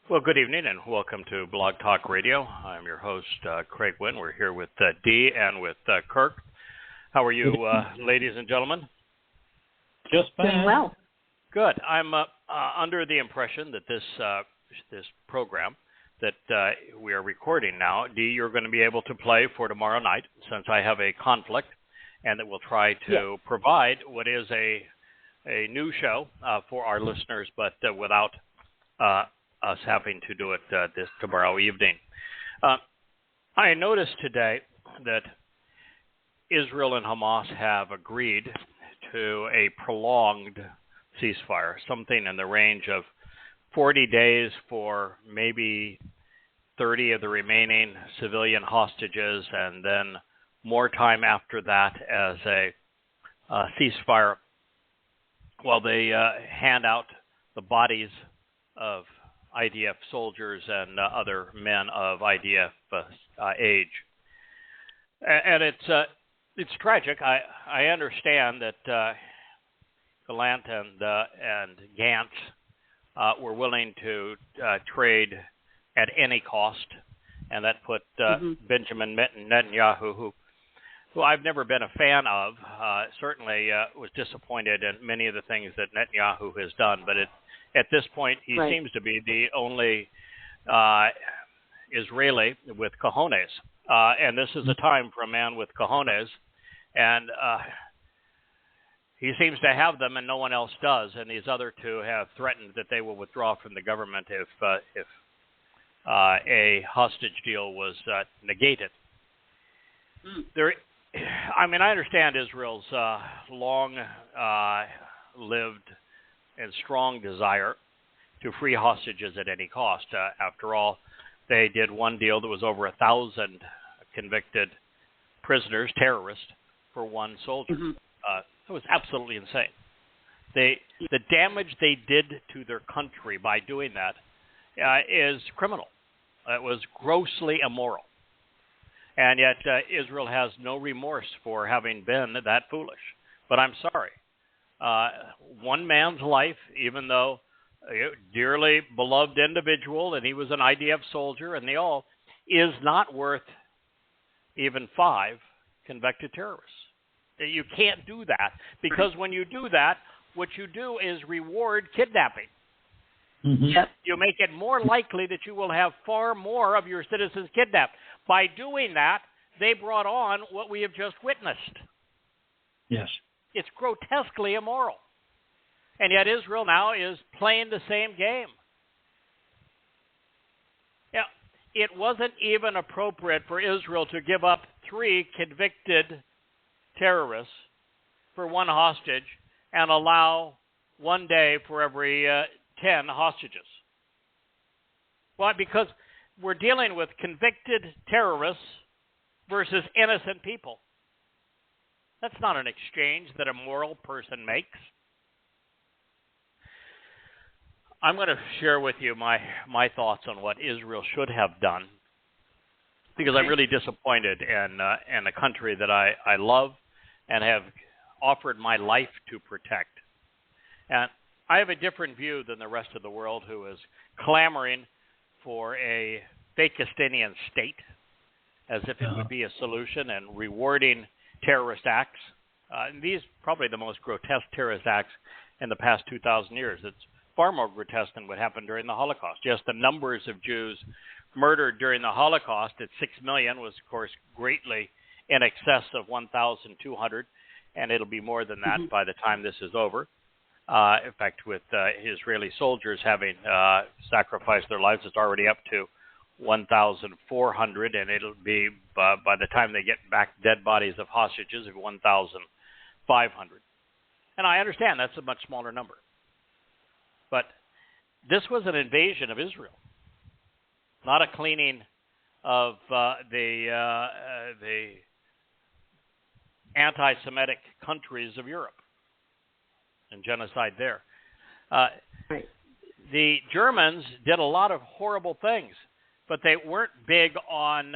Well, good evening and welcome to Blog Talk Radio. I'm your host, Craig Wynn. We're here with Dee and with Kirk. How are you, ladies and gentlemen? Just fine. Doing well. Good. I'm under the impression that this program that we are recording now, Dee, you're going to be able to play for tomorrow night since I have a conflict, and that we'll try to provide what is a new show for our listeners, but without us having to do it this tomorrow evening. I noticed today that Israel and Hamas have agreed to a prolonged ceasefire, something in the range of 40 days for maybe 30 of the remaining civilian hostages, and then more time after that as a ceasefire while they hand out the bodies of IDF soldiers and other men of IDF age. And it's tragic. I understand that Gallant and Gantz were willing to trade at any cost, and that put Benjamin Netanyahu, who I've never been a fan of, certainly was disappointed in many of the things that Netanyahu has done, but at this point, he seems to be the only Israeli with cojones. And this is a time for a man with cojones. And he seems to have them and no one else does. And these other two have threatened that they will withdraw from the government if a hostage deal was negated. I understand Israel's long-lived and strong desire to free hostages at any cost. After all, they did one deal that was over 1,000 convicted prisoners, terrorists, for one soldier. It was absolutely insane. The damage they did to their country by doing that is criminal. It was grossly immoral. And yet Israel has no remorse for having been that foolish. But I'm sorry. One man's life, even though a dearly beloved individual, and he was an IDF soldier, and they all, is not worth even 5 convicted terrorists. You can't do that, because when you do that, what you do is reward kidnapping. You make it more likely that you will have far more of your citizens kidnapped. By doing that, they brought on what we have just witnessed. Yes. It's grotesquely immoral. And yet Israel now is playing the same game. It wasn't even appropriate for Israel to give up 3 convicted terrorists for one hostage and allow 1 day for every 10 hostages. Why? Because we're dealing with convicted terrorists versus innocent people. That's not an exchange that a moral person makes. I'm going to share with you my thoughts on what Israel should have done, because I'm really disappointed in a country that I love and have offered my life to protect. And I have a different view than the rest of the world, who is clamoring for a Fakistinian state as if it would be a solution, and rewarding terrorist acts. These probably the most grotesque terrorist acts in the past 2,000 years. It's far more grotesque than what happened during the Holocaust. Just the numbers of Jews murdered during the Holocaust at 6 million was, of course, greatly in excess of 1,200, and it'll be more than that by the time this is over. In fact, with Israeli soldiers having sacrificed their lives, it's already up to 1,400, and it'll be, by the time they get back dead bodies of hostages, of 1,500. And I understand that's a much smaller number. But this was an invasion of Israel, not a cleaning of the anti-Semitic countries of Europe and genocide there. The Germans did a lot of horrible things, but they weren't big on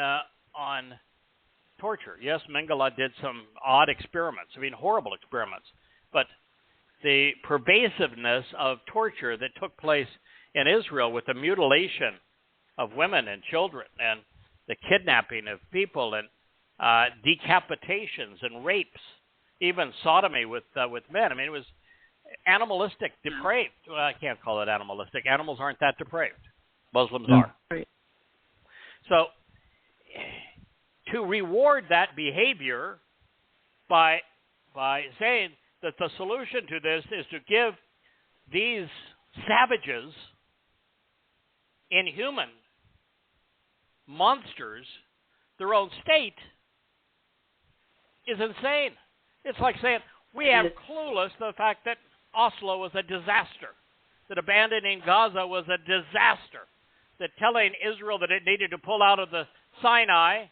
torture. Yes, Mengele did some odd experiments, horrible experiments, but the pervasiveness of torture that took place in Israel with the mutilation of women and children and the kidnapping of people and decapitations and rapes, even sodomy with men. I mean, it was animalistic, depraved. Well, I can't call it animalistic. Animals aren't that depraved. Muslims are. Right. So to reward that behavior by saying that the solution to this is to give these savages, inhuman monsters, their own state, is insane. It's like saying we have clueless the fact that Oslo was a disaster, that abandoning Gaza was a disaster, that telling Israel that it needed to pull out of the Sinai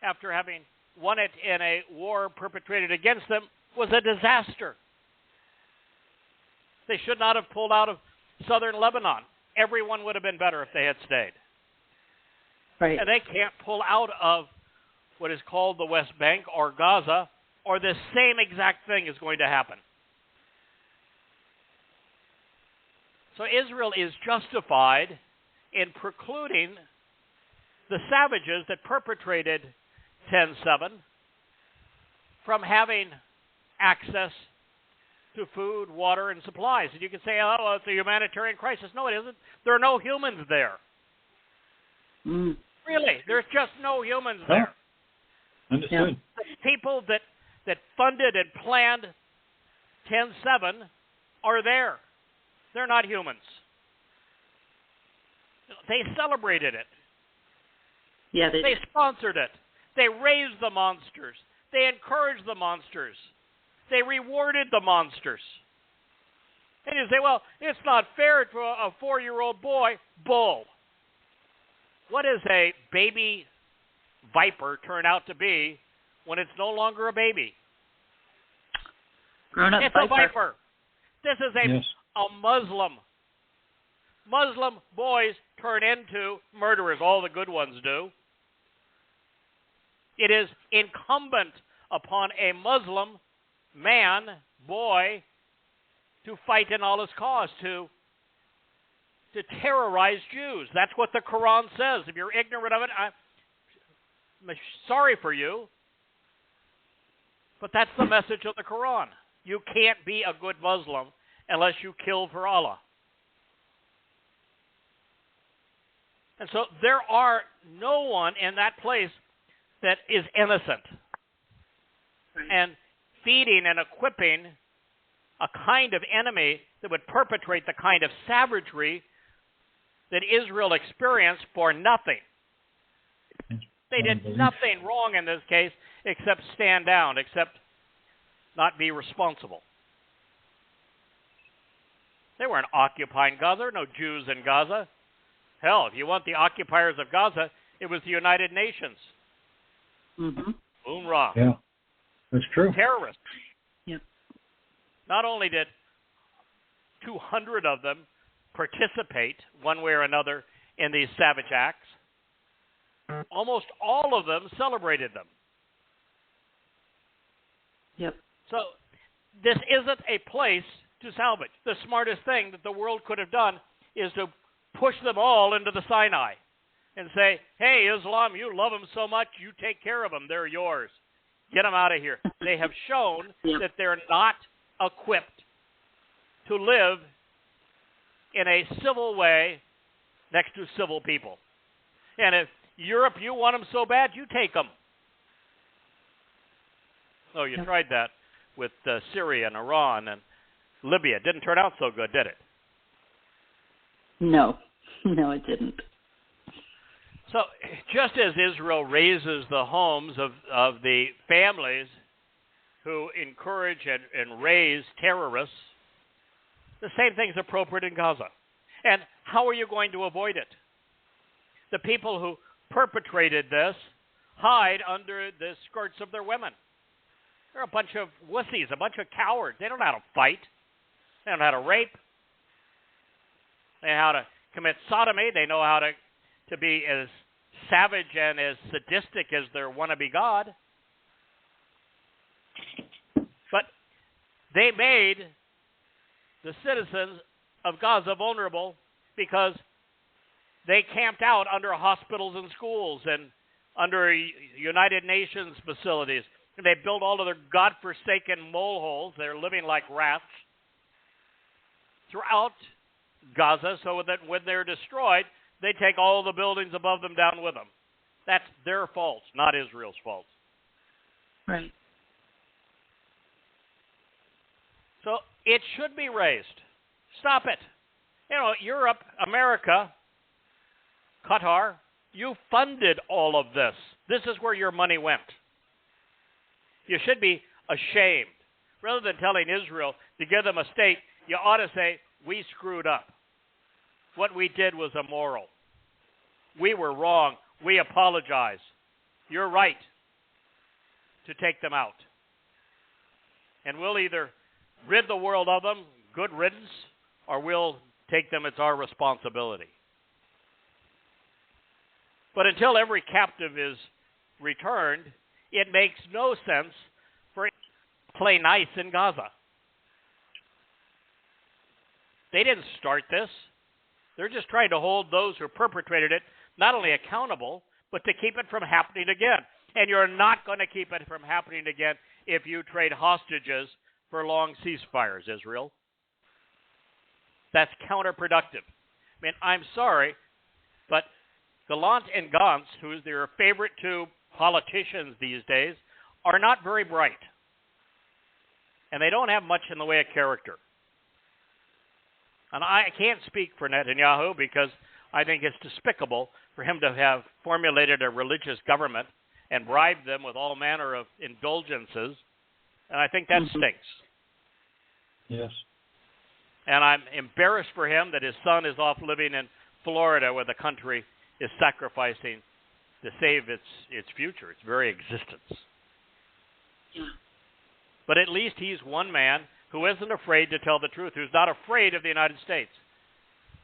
after having won it in a war perpetrated against them was a disaster. They should not have pulled out of southern Lebanon. Everyone would have been better if they had stayed. Right. And they can't pull out of what is called the West Bank or Gaza, or the same exact thing is going to happen. So Israel is justified in precluding the savages that perpetrated 10/7 from having access to food, water, and supplies. And you can say, oh, it's a humanitarian crisis. No, it isn't. There are no humans there. Really, there's just no humans there. Understood. The people that funded and planned 10/7 are there. They're not humans. They celebrated it. Yeah, They sponsored it. They raised the monsters. They encouraged the monsters. They rewarded the monsters. And you say, well, it's not fair to a 4-year-old boy. Bull. What does a baby viper turn out to be when it's no longer a baby? Grown-up It's viper. a viper. This is a Muslim. Muslim boys turn into murderers. All the good ones do. It is incumbent upon a Muslim man, boy, to fight in all his cause, to terrorize Jews. That's what the Quran says. If you're ignorant of it, I'm sorry for you. But that's the message of the Quran. You can't be a good Muslim unless you kill for Allah. And so there are no one in that place that is innocent. And feeding and equipping a kind of enemy that would perpetrate the kind of savagery that Israel experienced for nothing. They did nothing wrong in this case except stand down, except not be responsible. They weren't occupying Gaza. There were no Jews in Gaza. Hell, if you want the occupiers of Gaza, it was the United Nations. UNRWA. Yeah, that's true. Terrorists. Yep. Not only did 200 of them participate one way or another in these savage acts, almost all of them celebrated them. Yep. So this isn't a place to salvage. The smartest thing that the world could have done is to push them all into the Sinai and say, hey, Islam, you love them so much, you take care of them. They're yours. Get them out of here. They have shown that they're not equipped to live in a civil way next to civil people. And if Europe, you want them so bad, you take them. Oh, you tried that with Syria and Iran and Libya. It didn't turn out so good, did it? No. No, it didn't. So just as Israel raises the homes of the families who encourage and raise terrorists, the same thing is appropriate in Gaza. And how are you going to avoid it? The people who perpetrated this hide under the skirts of their women. They're a bunch of wussies, a bunch of cowards. They don't know how to fight. They don't know how to rape. They know how to commit sodomy. They know how to be as savage and as sadistic as their wannabe God. But they made the citizens of Gaza vulnerable because they camped out under hospitals and schools and under United Nations facilities. They built all of their godforsaken mole holes. They're living like rats throughout Gaza so that when they're destroyed, they take all the buildings above them down with them. That's their fault, not Israel's fault. Right. So it should be raised. Stop it. You know, Europe, America, Qatar, you funded all of this. This is where your money went. You should be ashamed. Rather than telling Israel to give them a state, you ought to say, we screwed up. What we did was immoral. We were wrong. We apologize. You're right to take them out. And we'll either rid the world of them, good riddance, or we'll take them. It's our responsibility. But until every captive is returned, it makes no sense for it to play nice in Gaza. They didn't start this. They're just trying to hold those who perpetrated it not only accountable, but to keep it from happening again. And you're not going to keep it from happening again if you trade hostages for long ceasefires, Israel. That's counterproductive. I mean, I'm sorry, but Gallant and Gantz, who's their favorite two politicians these days, are not very bright. And they don't have much in the way of character. And I can't speak for Netanyahu because I think it's despicable for him to have formulated a religious government and bribed them with all manner of indulgences. And I think that stinks. Yes. And I'm embarrassed for him that his son is off living in Florida where the country is sacrificing to save its future, its very existence. Yeah. But at least he's one man who isn't afraid to tell the truth, who's not afraid of the United States.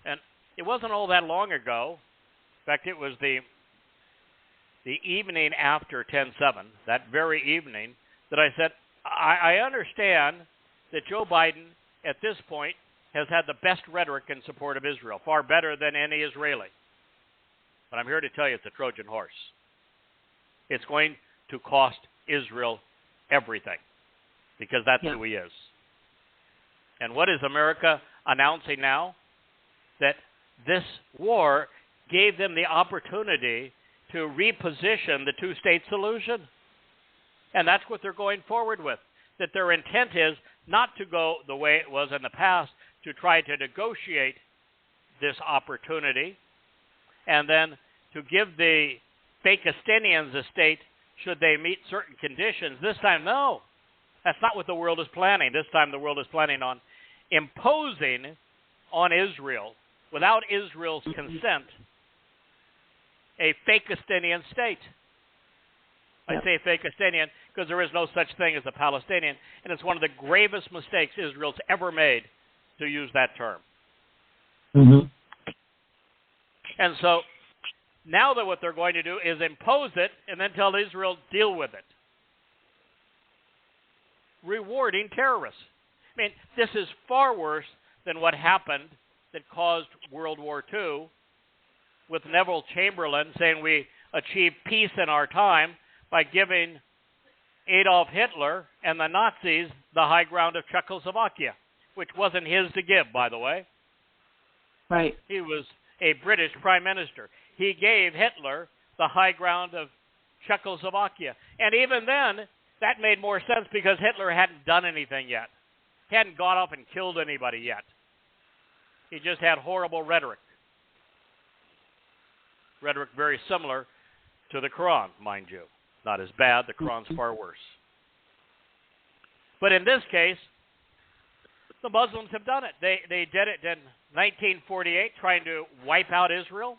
And it wasn't all that long ago. In fact, it was the evening after 10/7, that very evening, that I said, I understand that Joe Biden, at this point, has had the best rhetoric in support of Israel, far better than any Israeli. But I'm here to tell you it's a Trojan horse. It's going to cost Israel everything, because that's who he is. And what is America announcing now? That this war gave them the opportunity to reposition the two-state solution. And that's what they're going forward with. That their intent is not to go the way it was in the past, to try to negotiate this opportunity, and then to give the Fakistinians a state should they meet certain conditions. This time, no. That's not what the world is planning. This time the world is planning on imposing on Israel, without Israel's consent, a Fakistinian state. I say Fakistinian because there is no such thing as a Palestinian, and it's one of the gravest mistakes Israel's ever made to use that term. Mm-hmm. And so now that what they're going to do is impose it and then tell Israel, deal with it. Rewarding terrorists. I mean, this is far worse than what happened that caused World War II with Neville Chamberlain saying we achieved peace in our time by giving Adolf Hitler and the Nazis the high ground of Czechoslovakia, which wasn't his to give, by the way. Right. He was a British prime minister. He gave Hitler the high ground of Czechoslovakia. And even then, that made more sense because Hitler hadn't done anything yet. He hadn't gone up and killed anybody yet. He just had horrible rhetoric. Rhetoric very similar to the Quran, mind you. Not as bad. The Quran's far worse. But in this case, the Muslims have done it. They did it in 1948, trying to wipe out Israel.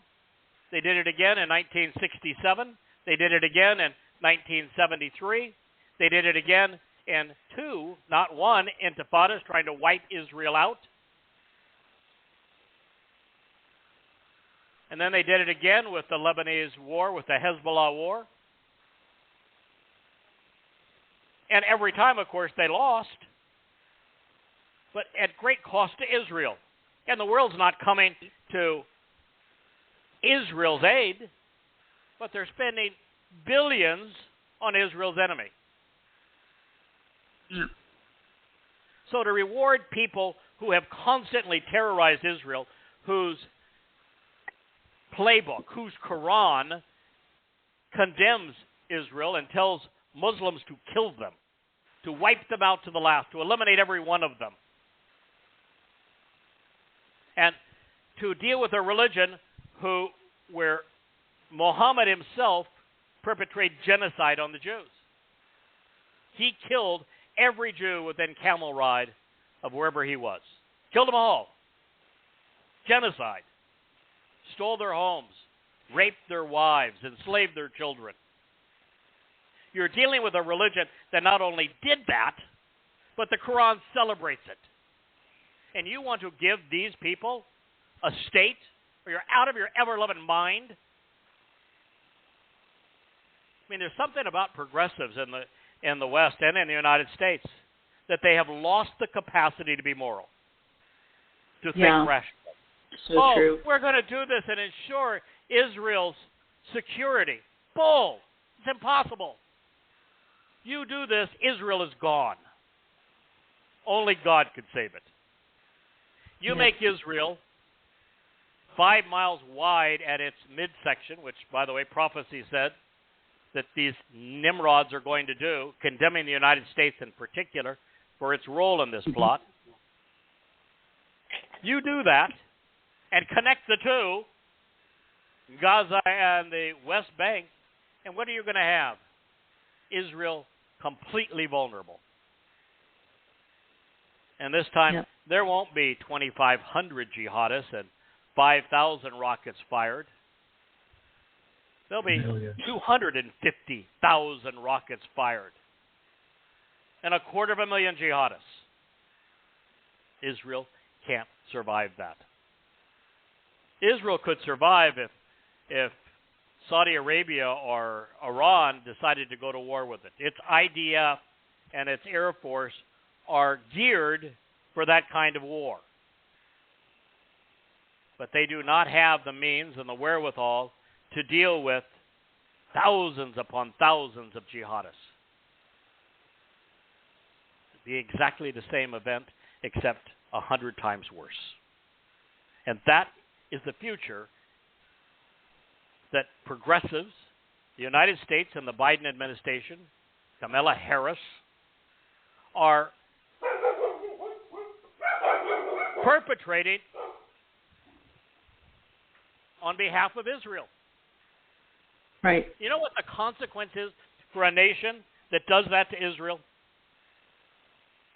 They did it again in 1967. They did it again in 1973. They did it again in two, not one, intifadas, trying to wipe Israel out. And then they did it again with the Lebanese war, with the Hezbollah war. And every time, of course, they lost, but at great cost to Israel. And the world's not coming to Israel's aid, but they're spending billions on Israel's enemy. Yeah. So to reward people who have constantly terrorized Israel, whose playbook, whose Quran condemns Israel and tells Muslims to kill them, to wipe them out to the last, to eliminate every one of them, and to deal with a religion where Muhammad himself perpetrated genocide on the Jews. He killed every Jew within camel ride of wherever he was. Killed them all. Genocide. Stole their homes, raped their wives, enslaved their children. You're dealing with a religion that not only did that, but the Quran celebrates it. And you want to give these people a state where you're out of your ever-loving mind? I mean, there's something about progressives in the West and in the United States that they have lost the capacity to be moral, to think rationally. So true. We're going to do this and ensure Israel's security. Bull. It's impossible. You do this, Israel is gone. Only God could save it. You make Israel 5 miles wide at its midsection, which, by the way, prophecy said that these Nimrods are going to do, condemning the United States in particular for its role in this plot. You do that and connect the two, Gaza and the West Bank, and what are you going to have? Israel completely vulnerable. And this time, there won't be 2,500 jihadists and 5,000 rockets fired. There'll be 250,000 rockets fired and 250,000 jihadists. Israel can't survive that. Israel could survive if Saudi Arabia or Iran decided to go to war with it. Its IDF and its Air Force are geared for that kind of war. But they do not have the means and the wherewithal to deal with thousands upon thousands of jihadists. It'd be exactly the same event, except 100 times worse. And that is the future that progressives, the United States and the Biden administration, Kamala Harris, are perpetrating on behalf of Israel. Right. You know what the consequence is for a nation that does that to Israel?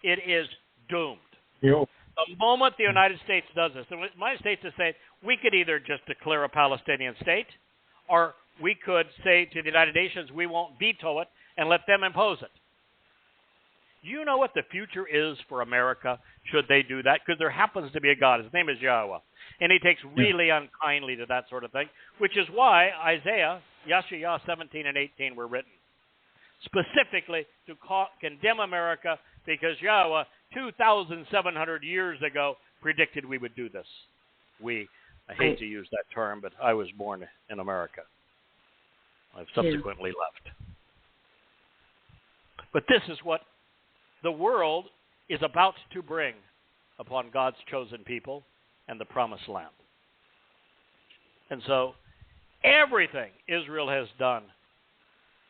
It is doomed. Yep. The moment the United States does this, the United States is saying, we could either just declare a Palestinian state, or we could say to the United Nations, we won't veto it and let them impose it. You know what the future is for America should they do that? Because there happens to be a God. His name is Yahowah. And he takes really unkindly to that sort of thing, which is why Isaiah, Yashayah 17 and 18 were written. Specifically to condemn America because Yahowah, 2,700 years ago, predicted we would do this. I hate to use that term, but I was born in America. I've subsequently left. But this is what the world is about to bring upon God's chosen people and the promised land. And so everything Israel has done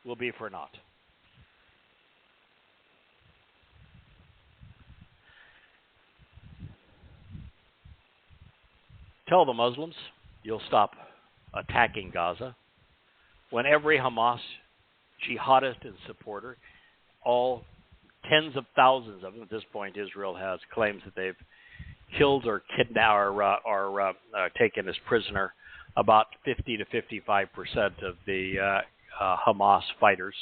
will be for naught. Tell the Muslims you'll stop attacking Gaza when every Hamas jihadist and supporter, all tens of thousands of them at this point, Israel has claims that they've killed or kidnapped or taken as prisoner about 50 to 55% of the Hamas fighters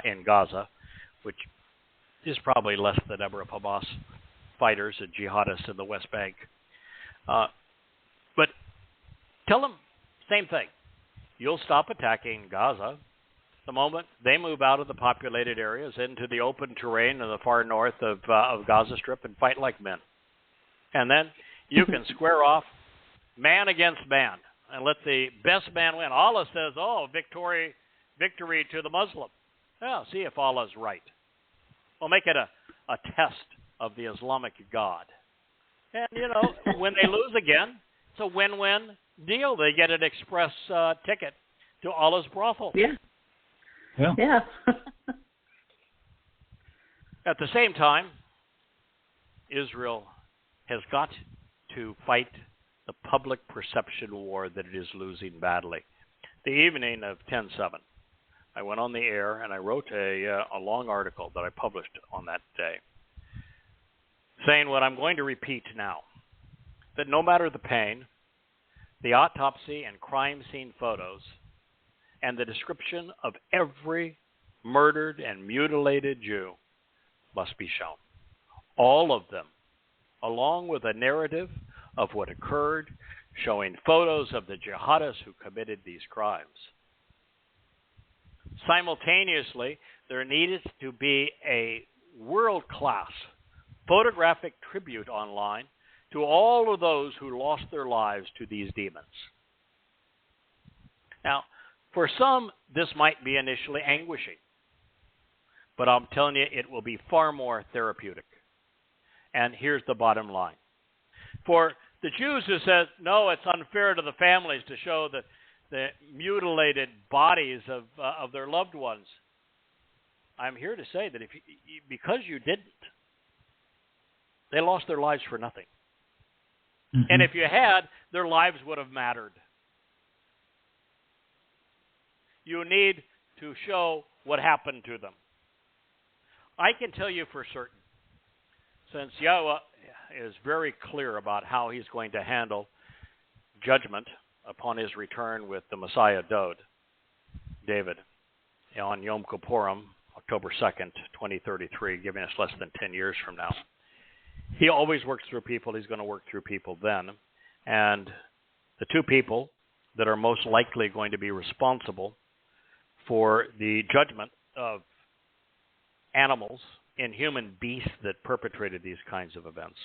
in Gaza, which is probably less than the number of Hamas fighters and jihadists in the West Bank. But tell them, same thing. You'll stop attacking Gaza the moment they move out of the populated areas into the open terrain in the far north of Gaza Strip and fight like men. And then You can square off man against man and let the best man win. Allah says, oh, victory to the Muslim. Well, see if Allah's right. We'll make it a test of the Islamic God. And, when they lose again, it's a win-win deal. They get an express ticket to Allah's brothel. Yeah. Yeah. Yeah. At the same time, Israel has got to fight the public perception war that it is losing badly. The evening of 10/7, I went on the air and I wrote a long article that I published on that day, saying what I'm going to repeat now, that no matter the pain, the autopsy and crime scene photos, and the description of every murdered and mutilated Jew must be shown. All of them, along with a narrative of what occurred, showing photos of the jihadists who committed these crimes. Simultaneously, there needed to be a world-class photographic tribute online to all of those who lost their lives to these demons. Now, for some, this might be initially anguishing, but I'm telling you, it will be far more therapeutic. And here's the bottom line. For the Jews who said, no, it's unfair to the families to show the mutilated bodies of their loved ones, I'm here to say that because you didn't, they lost their lives for nothing. Mm-hmm. And if you had, their lives would have mattered. You need to show what happened to them. I can tell you for certain, since Yahweh is very clear about how he's going to handle judgment upon his return with the Messiah David, on Yom Kippurim, October 2nd, 2033, giving us less than 10 years from now. He always works through people. He's going to work through people then. And the two people that are most likely going to be responsible for the judgment of animals and human beasts that perpetrated these kinds of events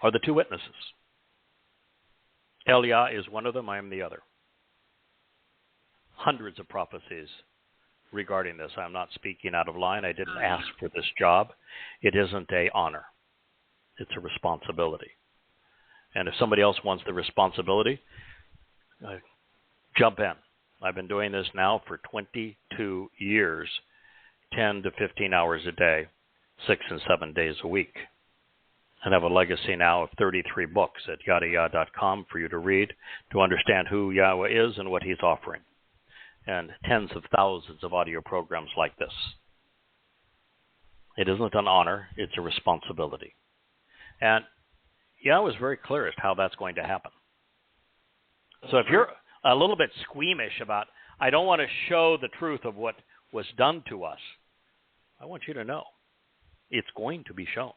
are the two witnesses. Elia is one of them, I am the other. Hundreds of prophecies regarding this. I'm not speaking out of line. I didn't ask for this job. It isn't an honor. It's a responsibility. And if somebody else wants the responsibility, jump in. I've been doing this now for 22 years, 10 to 15 hours a day, 6 and 7 days a week. And have a legacy now of 33 books at YadaYah.com for you to read, to understand who Yahweh is and what he's offering. And tens of thousands of audio programs like this. It isn't an honor, it's a responsibility. And Yahweh is very clear as to how that's going to happen. So if you're a little bit squeamish about, I don't want to show the truth of what was done to us, I want you to know it's going to be shown.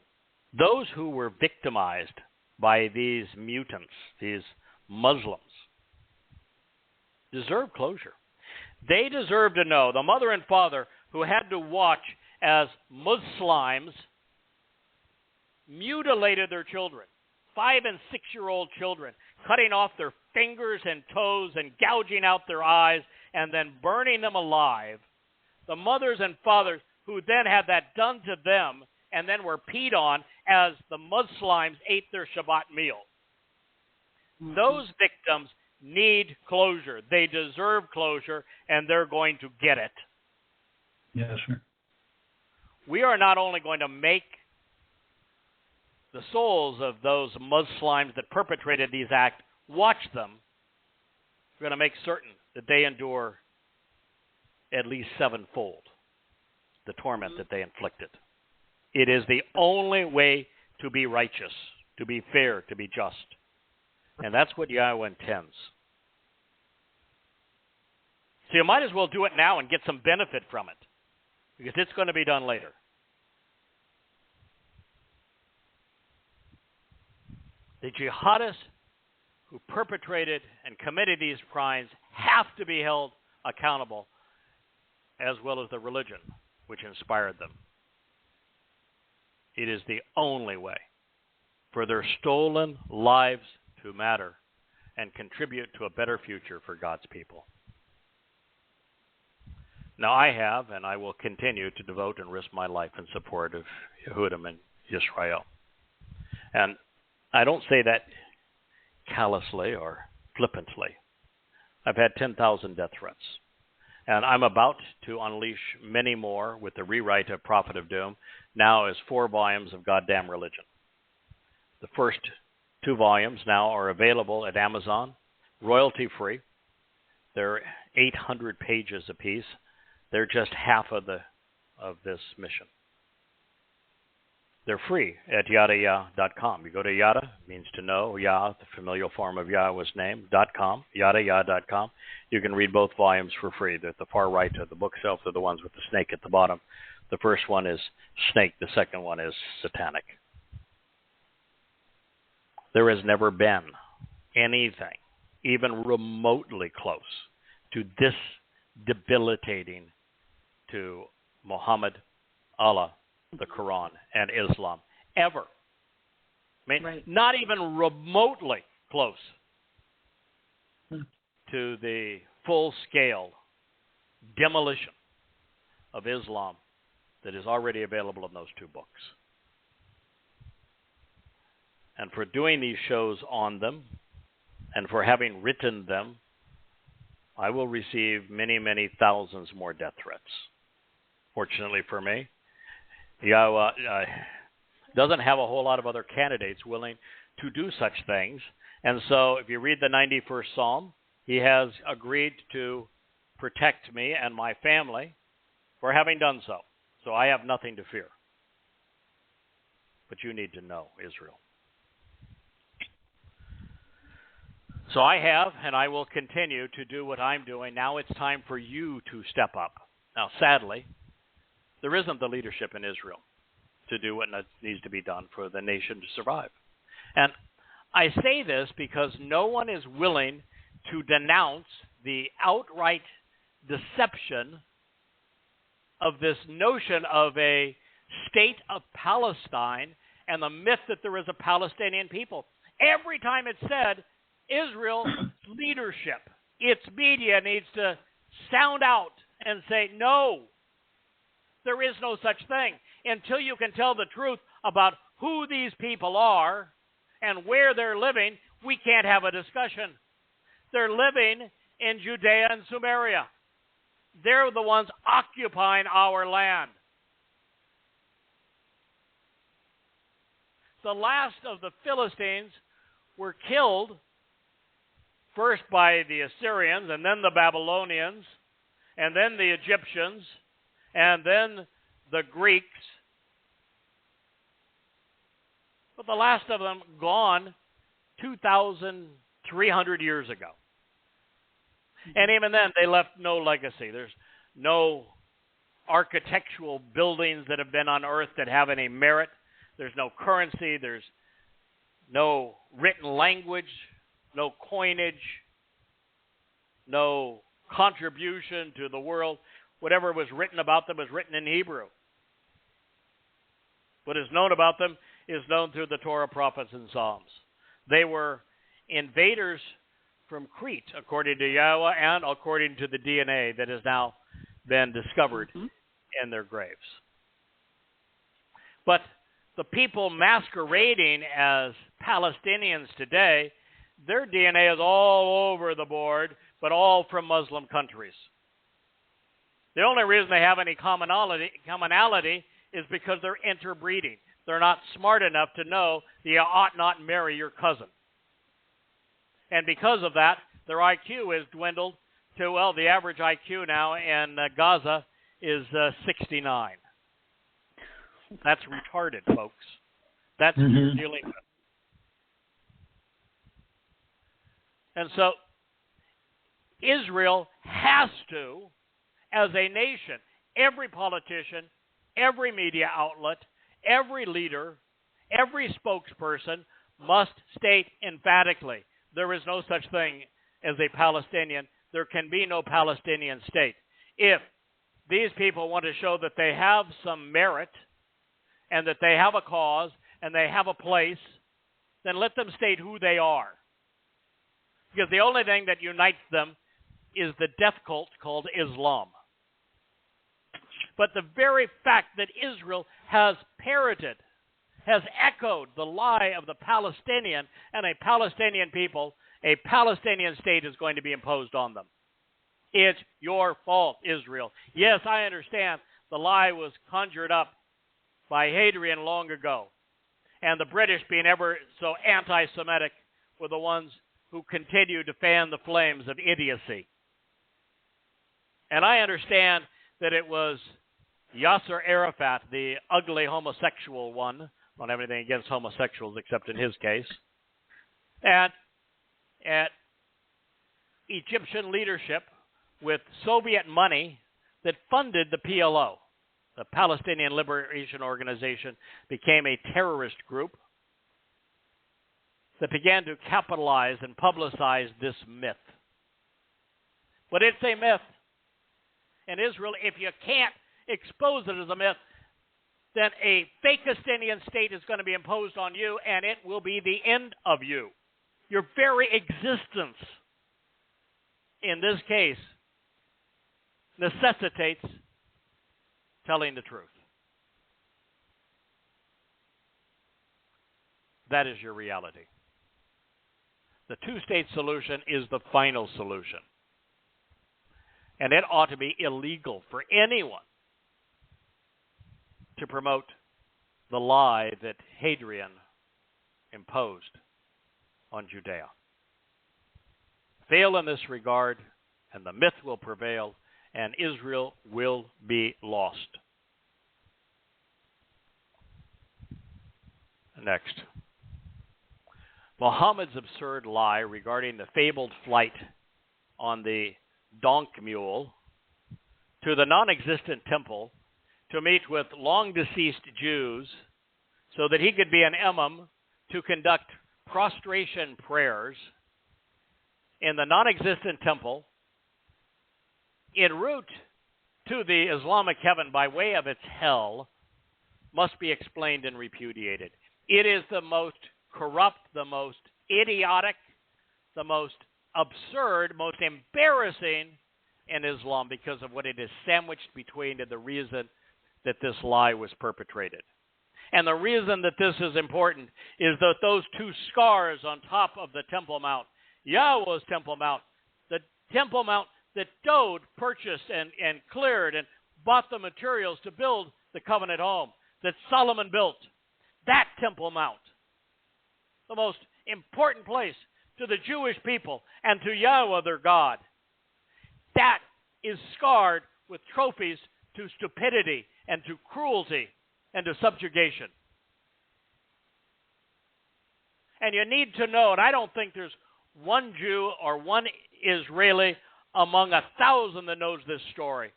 Those who were victimized by these mutants, these Muslims, deserve closure. They deserve to know, the mother and father who had to watch as Muslims mutilated their children, 5 and 6-year-old children, cutting off their fingers and toes and gouging out their eyes and then burning them alive. The mothers and fathers who then had that done to them and then were peed on as the Muslims ate their Shabat meal. Mm-hmm. Those victims need closure. They deserve closure, and they're going to get it. Yes, sir. We are not only going to make the souls of those Muslims that perpetrated these acts watch them, we're going to make certain that they endure at least 7-fold the torment that they inflicted. It is the only way to be righteous, to be fair, to be just. And that's what Yahweh intends. So you might as well do it now and get some benefit from it, because it's going to be done later. The jihadists who perpetrated and committed these crimes have to be held accountable, as well as the religion which inspired them. It is the only way. for their stolen lives to matter and contribute to a better future for God's people. Now, I have, and I will continue to devote and risk my life in support of Yehudim and Israel. And I don't say that callously or flippantly. I've had 10,000 death threats. And I'm about to unleash many more with the rewrite of Prophet of Doom, now as 4 volumes of Goddamn Religion. The first 2 volumes now are available at Amazon, royalty-free. They're 800 pages apiece. They're just half of this mission. They're free at YadaYah.com. You go to Yada, means to know, Yah, the familial form of Yahweh's name, .com, YadaYah.com. You can read both volumes for free. They're at the far right of the bookshelf. They're the ones with the snake at the bottom. The first one is snake. The second one is satanic. There has never been anything, even remotely close to this debilitating to Muhammad, Allah, the Quran, and Islam, ever. I mean, Right. Not even remotely close to the full-scale demolition of Islam that is already available in those 2 books. And for doing these shows on them, and for having written them, I will receive many, many thousands more death threats. Fortunately for me, Yahweh doesn't have a whole lot of other candidates willing to do such things. And so if you read the 91st Psalm, he has agreed to protect me and my family for having done so. So I have nothing to fear. But you need to know, Israel. So I have, and I will continue to do what I'm doing. Now it's time for you to step up. Now, sadly, there isn't the leadership in Israel to do what needs to be done for the nation to survive. And I say this because no one is willing to denounce the outright deception of this notion of a state of Palestine and the myth that there is a Palestinian people. Every time it's said, Israel's leadership, its media needs to sound out and say, no, there is no such thing. Until you can tell the truth about who these people are and where they're living, we can't have a discussion. They're living in Judea and Samaria. They're the ones occupying our land. The last of the Philistines were killed first by the Assyrians, and then the Babylonians, and then the Egyptians, and then the Greeks. But the last of them gone 2,300 years ago. And even then, they left no legacy. There's no architectural buildings that have been unearthed that have any merit. There's no currency. There's no written language, no coinage, no contribution to the world. Whatever was written about them was written in Hebrew. What is known about them is known through the Torah, prophets, and Psalms. They were invaders from Crete, according to Yahweh, and according to the DNA that has now been discovered in their graves. But the people masquerading as Palestinians today, their DNA is all over the board, but all from Muslim countries. The only reason they have any commonality is because they're interbreeding. They're not smart enough to know that you ought not marry your cousin. And because of that, their IQ has dwindled to, well, the average IQ now in Gaza is 69. That's retarded, folks. That's what you're dealing with. And so Israel has to, as a nation, every politician, every media outlet, every leader, every spokesperson must state emphatically, there is no such thing as a Palestinian. There can be no Palestinian state. If these people want to show that they have some merit and that they have a cause and they have a place then let them state who they are. Because the only thing that unites them is the death cult called Islam. But the very fact that Israel has parroted, has echoed the lie of the Palestinian and a Palestinian people, a Palestinian state is going to be imposed on them. It's your fault, Israel. Yes, I understand the lie was conjured up by Hadrian long ago. And the British, being ever so anti-Semitic, were the ones who continued to fan the flames of idiocy. And I understand that it was Yasser Arafat, the ugly homosexual one. I don't have anything against homosexuals except in his case. And at Egyptian leadership with Soviet money that funded the PLO. The Palestinian Liberation Organization became a terrorist group that began to capitalize and publicize this myth. But it's a myth. And Israel, if you can't expose it as a myth, then a fake Palestinian state is going to be imposed on you, and it will be the end of you. Your very existence, in this case, necessitates telling the truth. That is your reality. The two-state solution is the final solution. And it ought to be illegal for anyone to promote the lie that Hadrian imposed on Judea. Fail in this regard, and the myth will prevail, and Israel will be lost. Next. Muhammad's absurd lie regarding the fabled flight on the donk mule to the non-existent temple to meet with long-deceased Jews so that he could be an imam to conduct prostration prayers in the non-existent temple en route to the Islamic heaven by way of its hell must be explained and repudiated. It is the most corrupt, the most idiotic, the most absurd, most embarrassing in Islam because of what it is sandwiched between and the reason that this lie was perpetrated. And the reason that this is important is that those two scars on top of the Temple Mount, Yahweh's Temple Mount, the Temple Mount that Dode purchased and cleared and bought the materials to build the covenant home, that Solomon built, that Temple Mount, the most important place to the Jewish people and to Yahweh their God, that is scarred with trophies to stupidity and to cruelty and to subjugation. And you need to know, and I don't think there's one Jew or one Israeli among 1,000 that knows this story.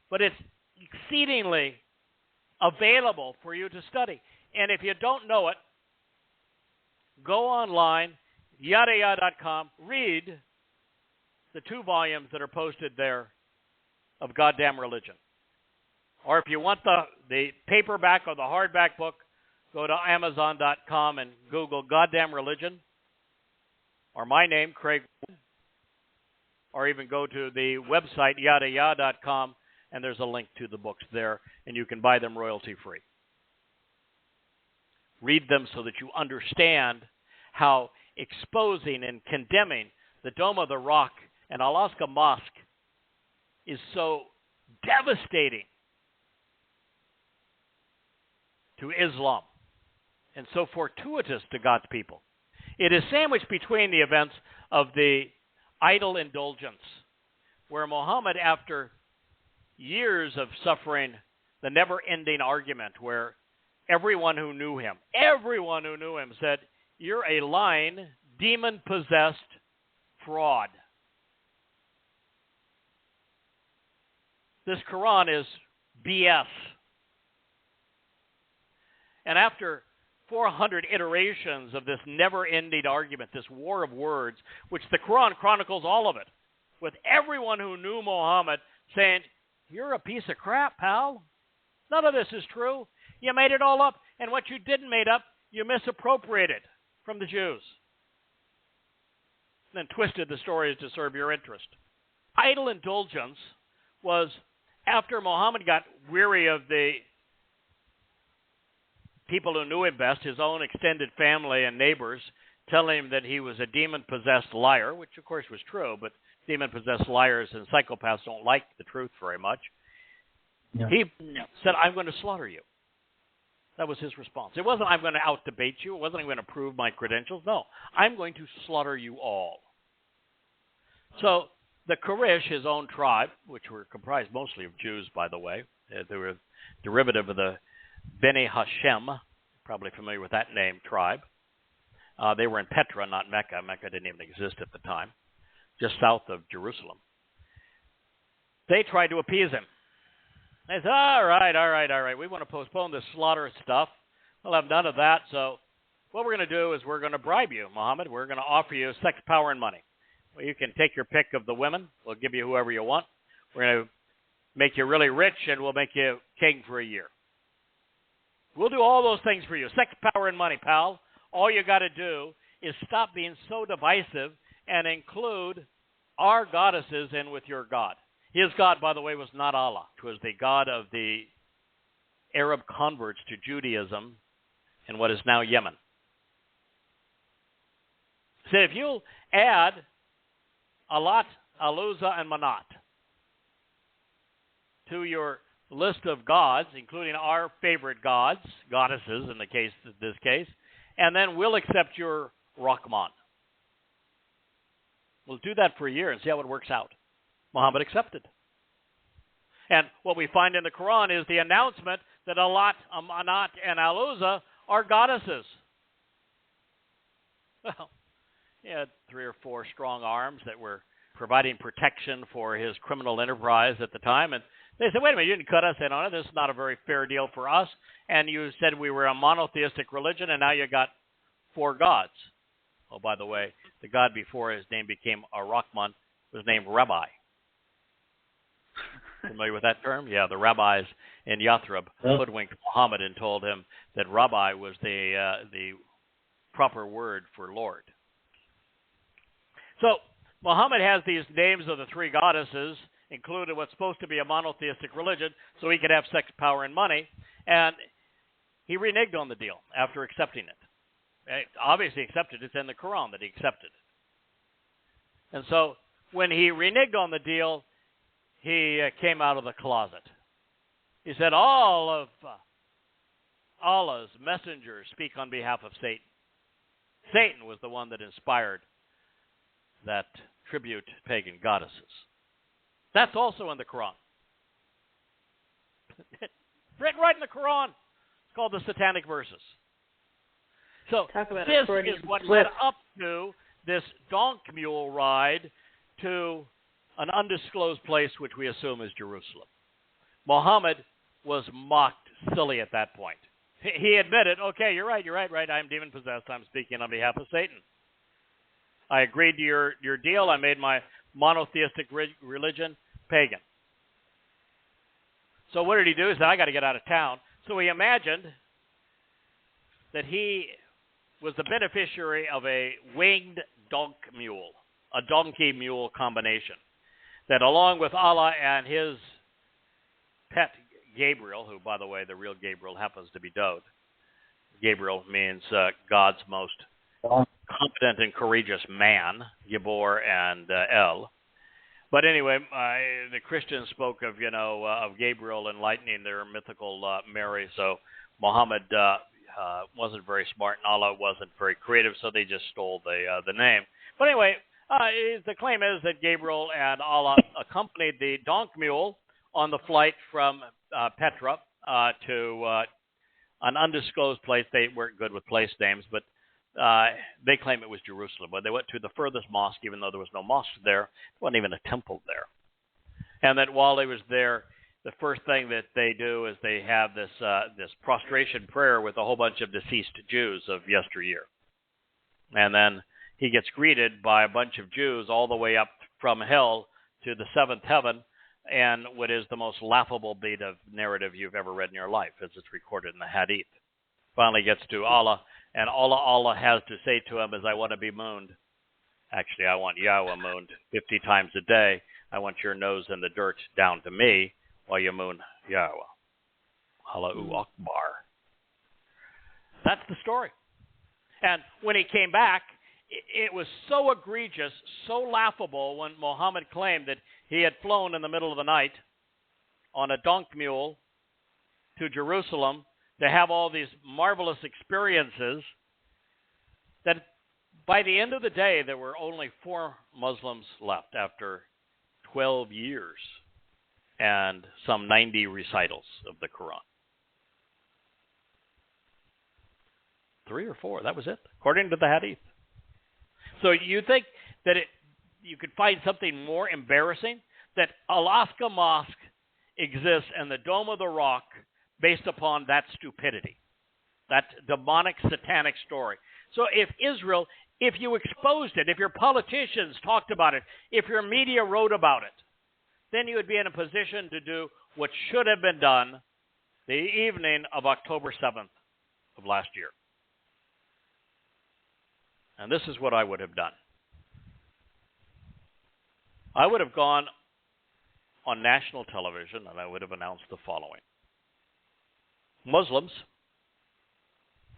But it's exceedingly available for you to study. And if you don't know it, go online, yadayah.com, read the 2 volumes that are posted there of Goddamn Religion. Or if you want the paperback or the hardback book, go to Amazon.com and Google Goddamn Religion, or my name, Craig, or even go to the website, yadayah.com, and there's a link to the books there, and you can buy them royalty-free. Read them so that you understand how exposing and condemning the Dome of the Rock and Al-Aqsa Mosque is so devastating to Islam and so fortuitous to God's people. It is sandwiched between the events of the idol indulgence, where Muhammad, after years of suffering the never-ending argument where everyone who knew him said, "You're a lying, demon-possessed fraud. This Quran is BS." And after 400 iterations of this never-ending argument, this war of words, which the Quran chronicles all of it, with everyone who knew Muhammad saying, "You're a piece of crap, pal. None of this is true. You made it all up, and what you didn't make up, you misappropriated from the Jews. Then twisted the stories to serve your interest. Idle indulgence was after Muhammad got weary of the people who knew him best, his own extended family and neighbors, telling him that he was a demon-possessed liar, which of course was true, but demon-possessed liars and psychopaths don't like the truth very much. Yeah. He said, I'm going to slaughter you. That was his response. It wasn't, I'm going to out-debate you. It wasn't, I'm going to prove my credentials. No, I'm going to slaughter you all. So the Quraysh, his own tribe, which were comprised mostly of Jews, by the way, they were derivative of the Beni Hashem, probably familiar with that name, tribe. They were in Petra, not Mecca. Mecca didn't even exist at the time, just south of Jerusalem. They tried to appease him. They said, all right, we want to postpone this slaughter stuff. We'll have none of that, so what we're going to do is we're going to bribe you, Muhammad. We're going to offer you sex, power, and money. Well, you can take your pick of the women. We'll give you whoever you want. We're going to make you really rich, and we'll make you king for a year. We'll do all those things for you. Sex, power, and money, pal. All you got to do is stop being so divisive and include our goddesses in with your God. His God, by the way, was not Allah. It was the God of the Arab converts to Judaism in what is now Yemen. So if you'll add Alat, Al-Uzza, and Manat to your list of gods, including our favorite gods, goddesses in this case, and then we'll accept your Rahman. We'll do that for a year and see how it works out. Muhammad accepted. And what we find in the Quran is the announcement that Alat, Manat, and Al-Uzza are goddesses. Well, he had 3 or 4 strong arms that were providing protection for his criminal enterprise at the time, and they said, wait a minute, you didn't cut us in on it. This is not a very fair deal for us. And you said we were a monotheistic religion, and now you got 4 gods. Oh, by the way, the god before his name became Ar-Rahman was named Rabbi. Familiar with that term? Yeah, the rabbis in Yathrib hoodwinked Muhammad and told him that Rabbi was the proper word for Lord. So Muhammad has these names of the 3 goddesses, included what's supposed to be a monotheistic religion, so he could have sex, power, and money. And he reneged on the deal after accepting it. Obviously accepted it. It's in the Quran that he accepted it. And so when he reneged on the deal, he came out of the closet. He said, all of Allah's messengers speak on behalf of Satan. Satan was the one that inspired that tribute to pagan goddesses. That's also in the Quran. Written right in the Quran. It's called the Satanic Verses. So this is what led up to this donk mule ride to an undisclosed place which we assume is Jerusalem. Muhammad was mocked silly at that point. He admitted, okay, you're right, I'm demon-possessed. I'm speaking on behalf of Satan. I agreed to your deal. I made my monotheistic religion pagan. So what did he do? He said, I got to get out of town. So he imagined that he was the beneficiary of a winged donk mule, a donkey-mule combination, that along with Allah and his pet Gabriel, who, by the way, the real Gabriel happens to be Dowd. Gabriel means God's most competent and courageous man, Gibor and El. But anyway, the Christians spoke of, of Gabriel enlightening their mythical Mary. So Muhammad wasn't very smart, and Allah wasn't very creative, so they just stole the name. But anyway, the claim is that Gabriel and Allah accompanied the donk mule on the flight from Petra to an undisclosed place. They weren't good with place names, but they claim it was Jerusalem. But they went to the furthest mosque, even though there was no mosque there. There wasn't even a temple there. And that while they was there, the first thing that they do is they have this prostration prayer with a whole bunch of deceased Jews of yesteryear. And then he gets greeted by a bunch of Jews all the way up from hell to the 7th heaven, and what is the most laughable bit of narrative you've ever read in your life, as it's recorded in the Hadith. Finally gets to Allah, and Allah has to say to him is, I want to be mooned. Actually, I want Yahweh mooned 50 times a day. I want your nose in the dirt down to me while you moon Yahweh. Allahu Akbar. That's the story. And when he came back, it was so egregious, so laughable when Muhammad claimed that he had flown in the middle of the night on a donkey mule to Jerusalem to have all these marvelous experiences, that by the end of the day, there were only 4 Muslims left after 12 years and some 90 recitals of the Quran. 3 or 4, that was it, according to the Hadith. So you think that you could find something more embarrassing? That Alaska Mosque exists in the Dome of the Rock based upon that stupidity, that demonic, satanic story. So if Israel, if you exposed it, if your politicians talked about it, if your media wrote about it, then you would be in a position to do what should have been done the evening of October 7th of last year. And this is what I would have done. I would have gone on national television and I would have announced the following. Muslims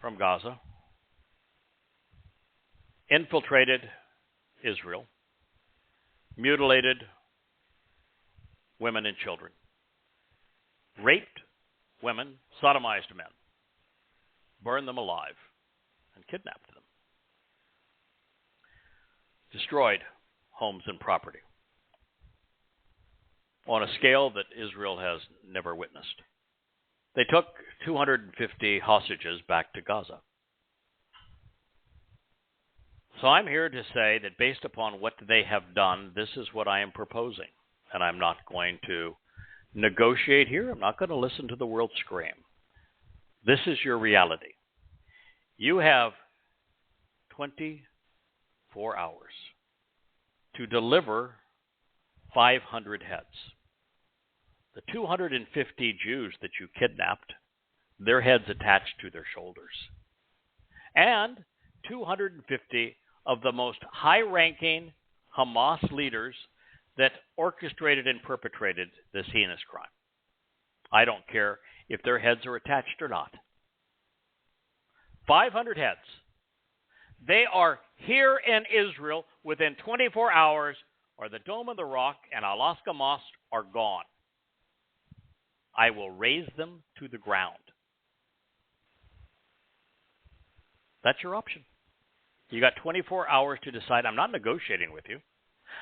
from Gaza infiltrated Israel, mutilated women and children, raped women, sodomized men, burned them alive, and kidnapped them. Destroyed homes and property on a scale that Israel has never witnessed. They took 250 hostages back to Gaza. So I'm here to say that based upon what they have done, this is what I am proposing. And I'm not going to negotiate here. I'm not going to listen to the world scream. This is your reality. You have 24 hours to deliver 500 heads. The 250 Jews that you kidnapped, their heads attached to their shoulders. And 250 of the most high-ranking Hamas leaders that orchestrated and perpetrated this heinous crime. I don't care if their heads are attached or not. 500 heads. They are here in Israel within 24 hours, or the Dome of the Rock and Alaska Mosque are gone. I will raise them to the ground. That's your option. You got 24 hours to decide. I'm not negotiating with you.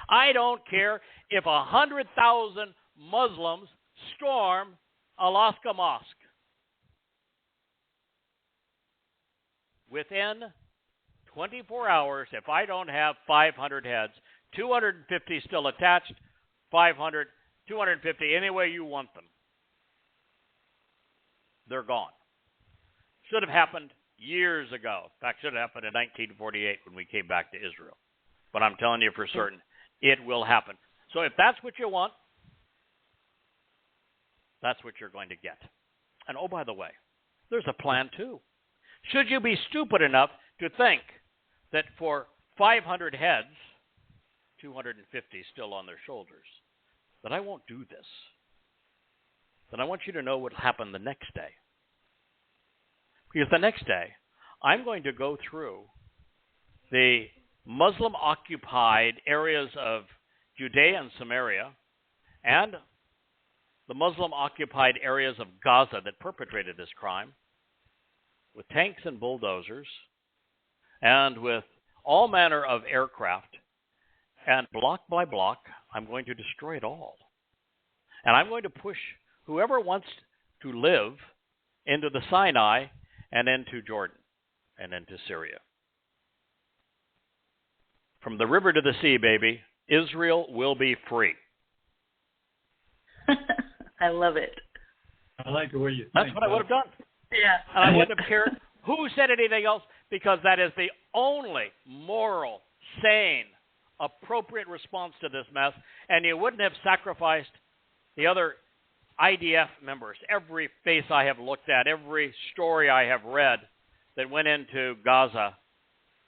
I don't care if 100,000 Muslims storm Alaska Mosque. Within 24 hours, if I don't have 500 heads, 250 still attached, 500, 250, any way you want them, they're gone. Should have happened years ago. In fact, should have happened in 1948 when we came back to Israel. But I'm telling you for certain, it will happen. So if that's what you want, that's what you're going to get. And oh, by the way, there's a plan too. Should you be stupid enough to think that for 500 heads, 250 still on their shoulders, that I won't do this, then I want you to know what will happen the next day. Because the next day, I'm going to go through the Muslim-occupied areas of Judea and Samaria and the Muslim-occupied areas of Gaza that perpetrated this crime with tanks and bulldozers and with all manner of aircraft. And block by block, I'm going to destroy it all. And I'm going to push whoever wants to live into the Sinai and into Jordan and into Syria. From the river to the sea, baby, Israel will be free. I love it. I like the way you think. That's what I would have done. Yeah. And I wouldn't have cared who said anything else, because that is the only moral, sane, appropriate response to this mess. And you wouldn't have sacrificed the other IDF members, every face I have looked at, every story I have read that went into Gaza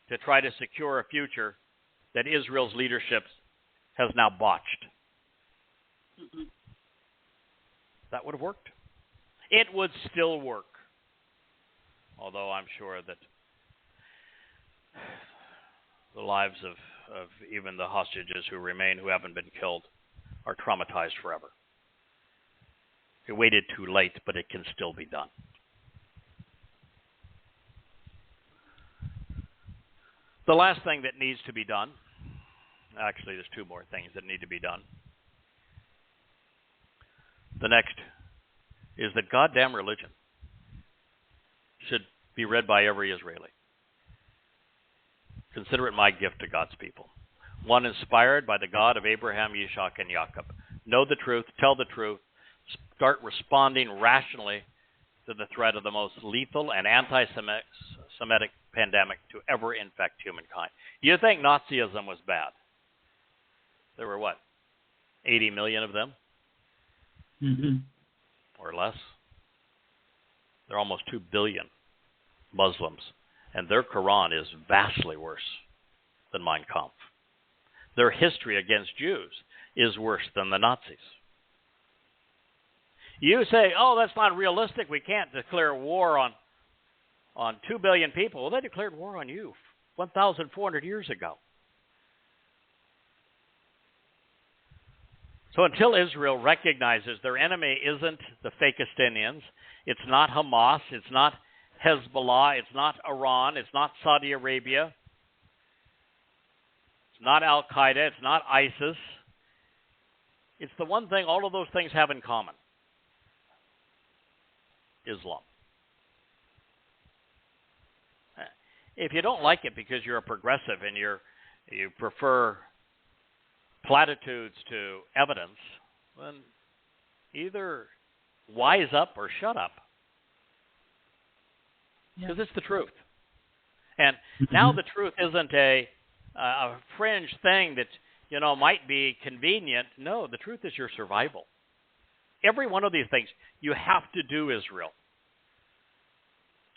to try to secure a future that Israel's leadership has now botched. Mm-hmm. That would have worked. It would still work. Although I'm sure that the lives of even the hostages who remain, who haven't been killed, are traumatized forever. It waited too late, but it can still be done. The last thing that needs to be done, actually there's two more things that need to be done. The next is that goddamn religion should be read by every Israeli. Consider it my gift to God's people. One inspired by the God of Abraham, Yitzhak, and Jacob. Know the truth, tell the truth, start responding rationally to the threat of the most lethal and anti-Semitic pandemic to ever infect humankind. You think Nazism was bad? There were what, 80 million of them? Mm-hmm. Or less? There are almost 2 billion Muslims, and their Quran is vastly worse than Mein Kampf. Their history against Jews is worse than the Nazis. You say, oh, that's not realistic. We can't declare war on 2 billion people. Well, they declared war on you 1,400 years ago. So until Israel recognizes their enemy isn't the Fakistinians, it's not Hamas, it's not Hezbollah, it's not Iran, it's not Saudi Arabia, it's not Al-Qaeda, it's not ISIS. It's the one thing all of those things have in common. Islam. If you don't like it because you're a progressive and you prefer platitudes to evidence, then either wise up or shut up. Because it's the truth. And now the truth isn't a fringe thing that, might be convenient. No, the truth is your survival. Every one of these things you have to do, Israel,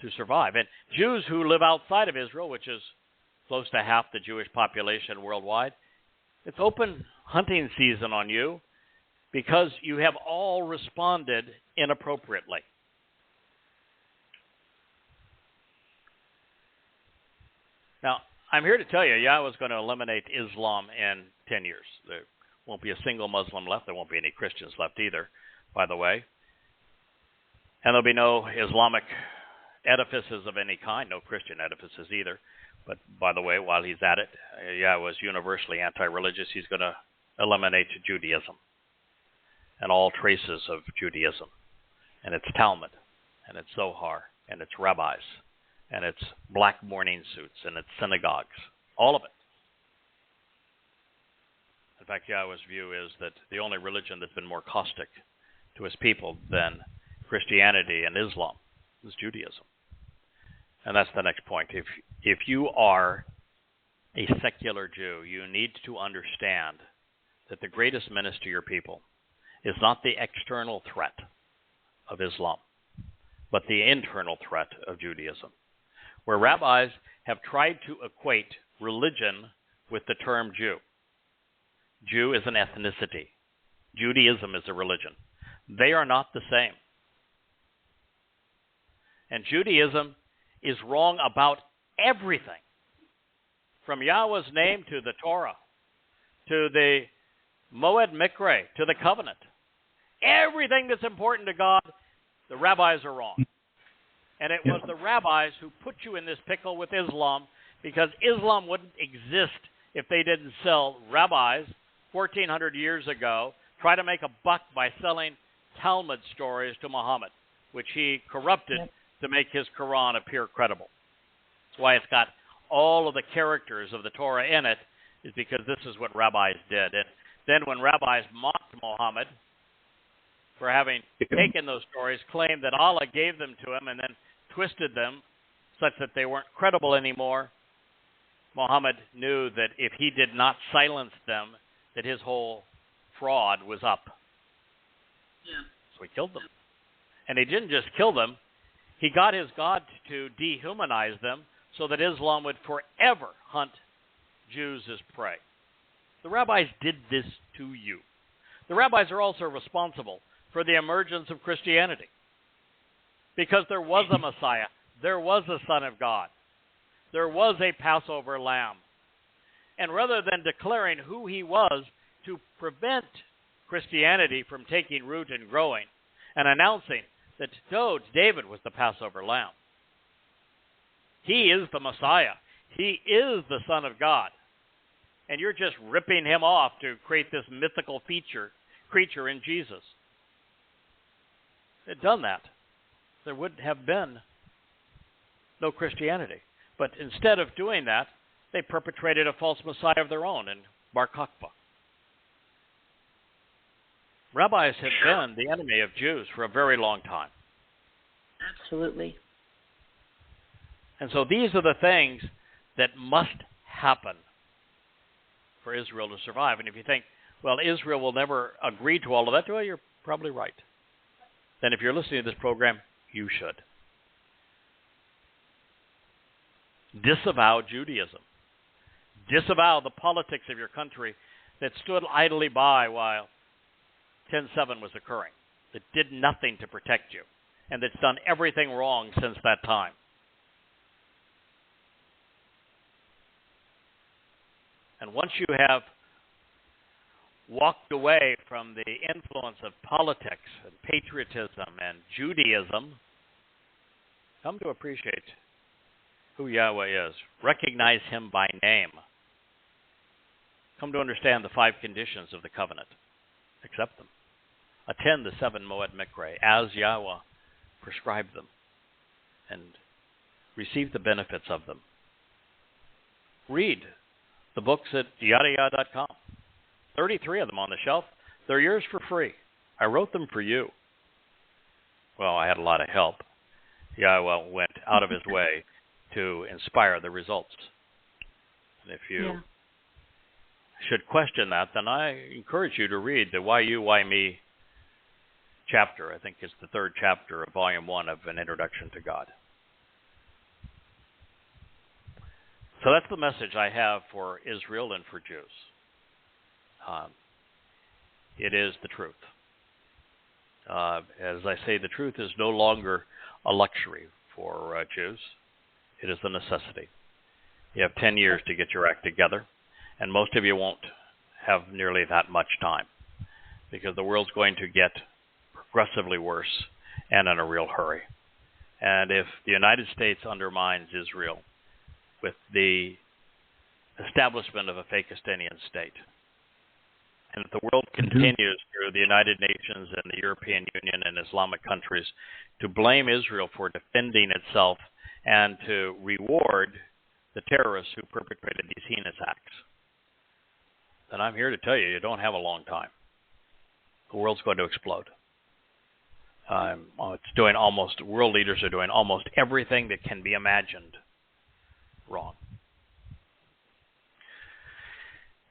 to survive. And Jews who live outside of Israel, which is close to half the Jewish population worldwide, it's open hunting season on you because you have all responded inappropriately. Now, I'm here to tell you, Yahweh is going to eliminate Islam in 10 years. There won't be a single Muslim left. There won't be any Christians left either, by the way. And there'll be no Islamic edifices of any kind, no Christian edifices either. But, by the way, while he's at it, Yahweh is universally anti-religious. He's going to eliminate Judaism and all traces of Judaism and its Talmud and its Zohar and its rabbis and its black mourning suits and its synagogues, all of it. In fact, Yahweh's view is that the only religion that's been more caustic to his people than Christianity and Islam is Judaism. And that's the next point. If you are a secular Jew, you need to understand that the greatest menace to your people is not the external threat of Islam, but the internal threat of Judaism, where rabbis have tried to equate religion with the term Jew. Jew is an ethnicity. Judaism is a religion. They are not the same. And Judaism is wrong about everything, from Yahweh's name to the Torah, to the Moed Mikre, to the covenant. Everything that's important to God, the rabbis are wrong. And it was the rabbis who put you in this pickle with Islam, because Islam wouldn't exist if they didn't sell rabbis 1,400 years ago, try to make a buck by selling Talmud stories to Muhammad, which he corrupted to make his Quran appear credible. That's why it's got all of the characters of the Torah in it, is because this is what rabbis did. And then when rabbis mocked Muhammad for having taken those stories, claimed that Allah gave them to him and then twisted them such that they weren't credible anymore, Muhammad knew that if he did not silence them, that his whole fraud was up. Yeah. so he killed them. And he didn't just kill them, he got his God to dehumanize them so that Islam would forever hunt Jews as prey. The rabbis did this to you. The rabbis are also responsible for the emergence of Christianity. Because there was a Messiah, there was a Son of God, there was a Passover lamb. And rather than declaring who he was to prevent Christianity from taking root and growing, and announcing that David was the Passover lamb. He is the Messiah. He is the Son of God. And you're just ripping him off to create this mythical creature in Jesus. If they'd done that, there would have been no Christianity. But instead of doing that, they perpetrated a false Messiah of their own in Bar Kokhba. Rabbis have been the enemy of Jews for a very long time. Absolutely. And so these are the things that must happen for Israel to survive. And if you think, well, Israel will never agree to all of that, well, you're probably right. Then if you're listening to this program, you should. Disavow Judaism. Disavow the politics of your country that stood idly by while 10/7 was occurring, that did nothing to protect you, and that's done everything wrong since that time. And once you have walked away from the influence of politics and patriotism and Judaism, come to appreciate who Yahweh is. Recognize him by name. Come to understand the 5 conditions of the covenant. Accept them. Attend the 7 Moed Mikra as Yahweh prescribed them, and receive the benefits of them. Read the books at YadaYah.com. 33 of them on the shelf. They're yours for free. I wrote them for you. Well, I had a lot of help. Yahweh went out of his way to inspire the results. And if you should question that, then I encourage you to read the Why You, Why Me chapter. I think it's the 3rd chapter of Volume 1 of An Introduction to God. So that's the message I have for Israel and for Jews. It is the truth. As I say, the truth is no longer a luxury for Jews. It is a necessity. You have 10 years to get your act together, and most of you won't have nearly that much time, because the world's going to get progressively worse and in a real hurry. And if the United States undermines Israel with the establishment of a Fakistanian state, and if the world continues through the United Nations and the European Union and Islamic countries to blame Israel for defending itself and to reward the terrorists who perpetrated these heinous acts, then I'm here to tell you, you don't have a long time. The world's going to explode. World leaders are doing almost everything that can be imagined wrong.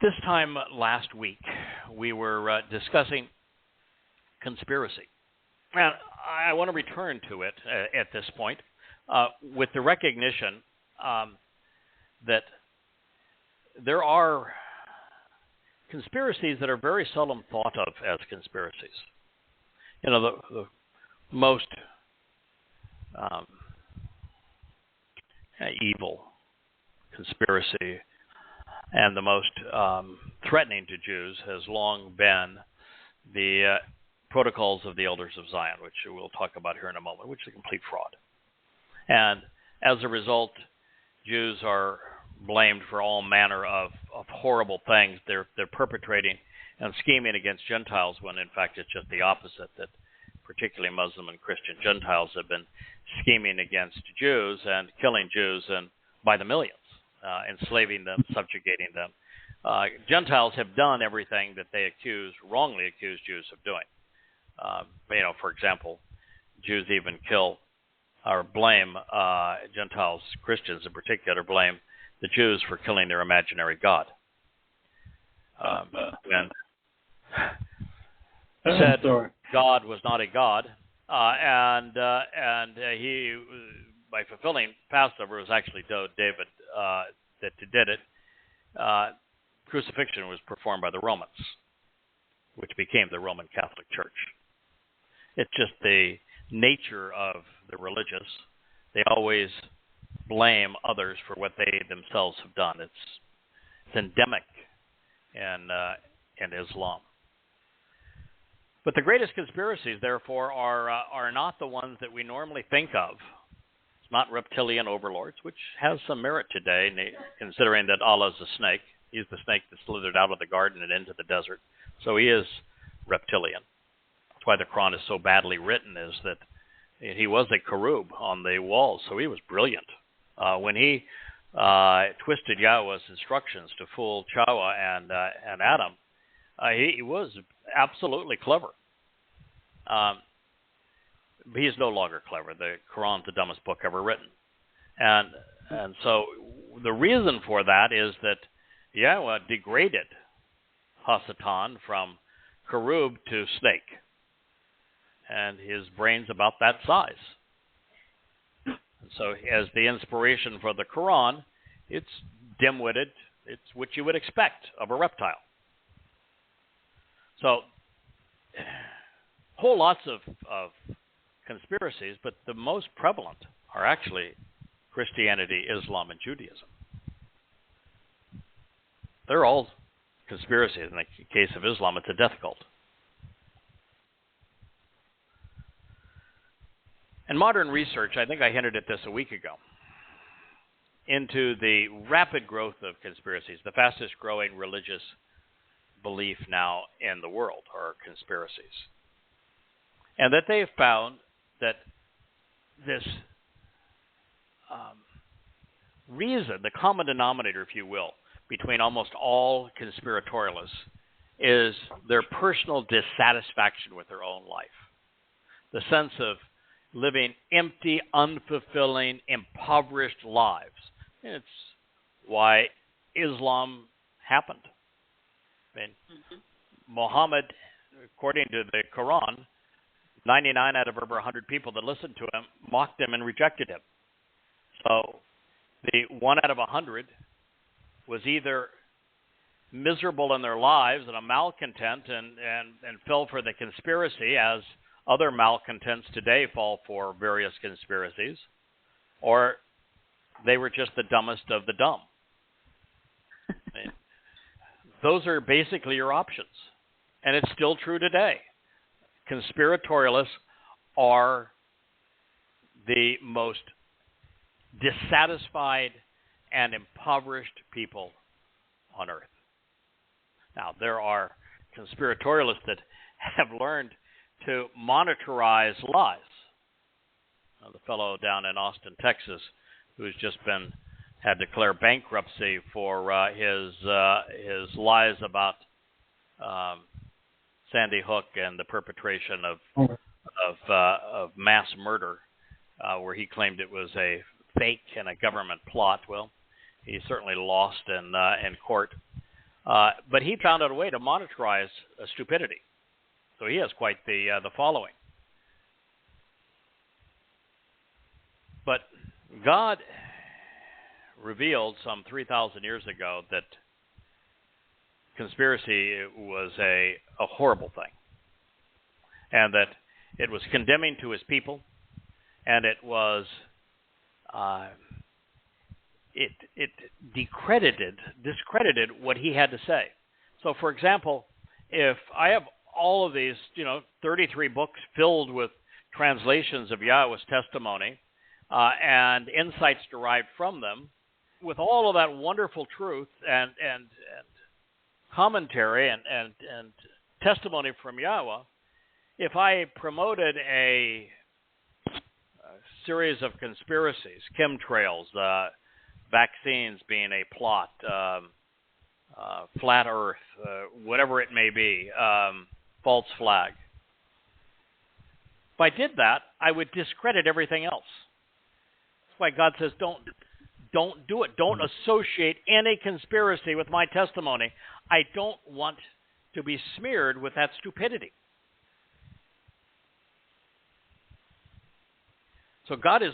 This time last week, we were discussing conspiracy. And I want to return to it at this point with the recognition that there are conspiracies that are very seldom thought of as conspiracies. You know, the most evil conspiracy and the most threatening to Jews has long been the protocols of the elders of Zion, which we'll talk about here in a moment, which is a complete fraud. And as a result, Jews are blamed for all manner of horrible things they're perpetrating and scheming against Gentiles, when in fact it's just the opposite, that particularly Muslim and Christian Gentiles have been scheming against Jews and killing Jews and by the millions, enslaving them, subjugating them. Gentiles have done everything that they wrongly accuse Jews of doing. For example, Jews even kill or blame Gentiles, Christians in particular, blame the Jews for killing their imaginary God. And said God God was not a God, and he, by fulfilling Passover, it was actually David that did it. Crucifixion was performed by the Romans, which became the Roman Catholic Church. It's just the nature of the religious. They always blame others for what they themselves have done. It's endemic in Islam. But the greatest conspiracies, therefore, are not the ones that we normally think of. It's not reptilian overlords, which has some merit today, considering that Allah's a snake. He's the snake that slithered out of the garden and into the desert. So he is reptilian. That's why the Quran is so badly written, is that he was a cherub on the walls, so he was brilliant. When he twisted Yahweh's instructions to fool Chawa and Adam, he was absolutely clever. He is no longer clever. The Quran's the dumbest book ever written. And so the reason for that is that Yahweh degraded Hasatan from cherub to snake. And his brain's about that size. And so as the inspiration for the Quran, it's dim-witted. It's what you would expect of a reptile. So whole lots of conspiracies, but the most prevalent are actually Christianity, Islam, and Judaism. They're all conspiracies. In the case of Islam, it's a death cult. And modern research, I think I hinted at this a week ago, into the rapid growth of conspiracies. The fastest growing religious belief now in the world are conspiracies. And that they have found that this reason, the common denominator, if you will, between almost all conspiratorialists is their personal dissatisfaction with their own life. The sense of living empty, unfulfilling, impoverished lives. And it's why Islam happened. I mean, Muhammad, according to the Quran, 99 out of over 100 people that listened to him mocked him and rejected him. So the 1 out of 100 was either miserable in their lives and a malcontent and fell for the conspiracy, as other malcontents today fall for various conspiracies, or they were just the dumbest of the dumb. I mean, those are basically your options. And it's still true today. Conspiratorialists are the most dissatisfied and impoverished people on earth. Now, there are conspiratorialists that have learned to monetize lies. The fellow down in Austin, Texas, who's just had declared bankruptcy for his lies about Sandy Hook and the perpetration of mass murder, where he claimed it was a fake and a government plot. Well, he certainly lost in court, but he found out a way to monetize stupidity. So he has quite the following. But God revealed some 3,000 years ago that conspiracy was a horrible thing, and that it was condemning to his people, and it was it discredited what he had to say. So, for example, if I have all of these, 33 books filled with translations of Yahweh's testimony and insights derived from them, with all of that wonderful truth and commentary and testimony from Yahweh, if I promoted a series of conspiracies, chemtrails, vaccines being a plot, flat Earth, whatever it may be, false flag. If I did that, I would discredit everything else. That's why God says, don't do it. Don't associate any conspiracy with my testimony. I don't want to be smeared with that stupidity. So God is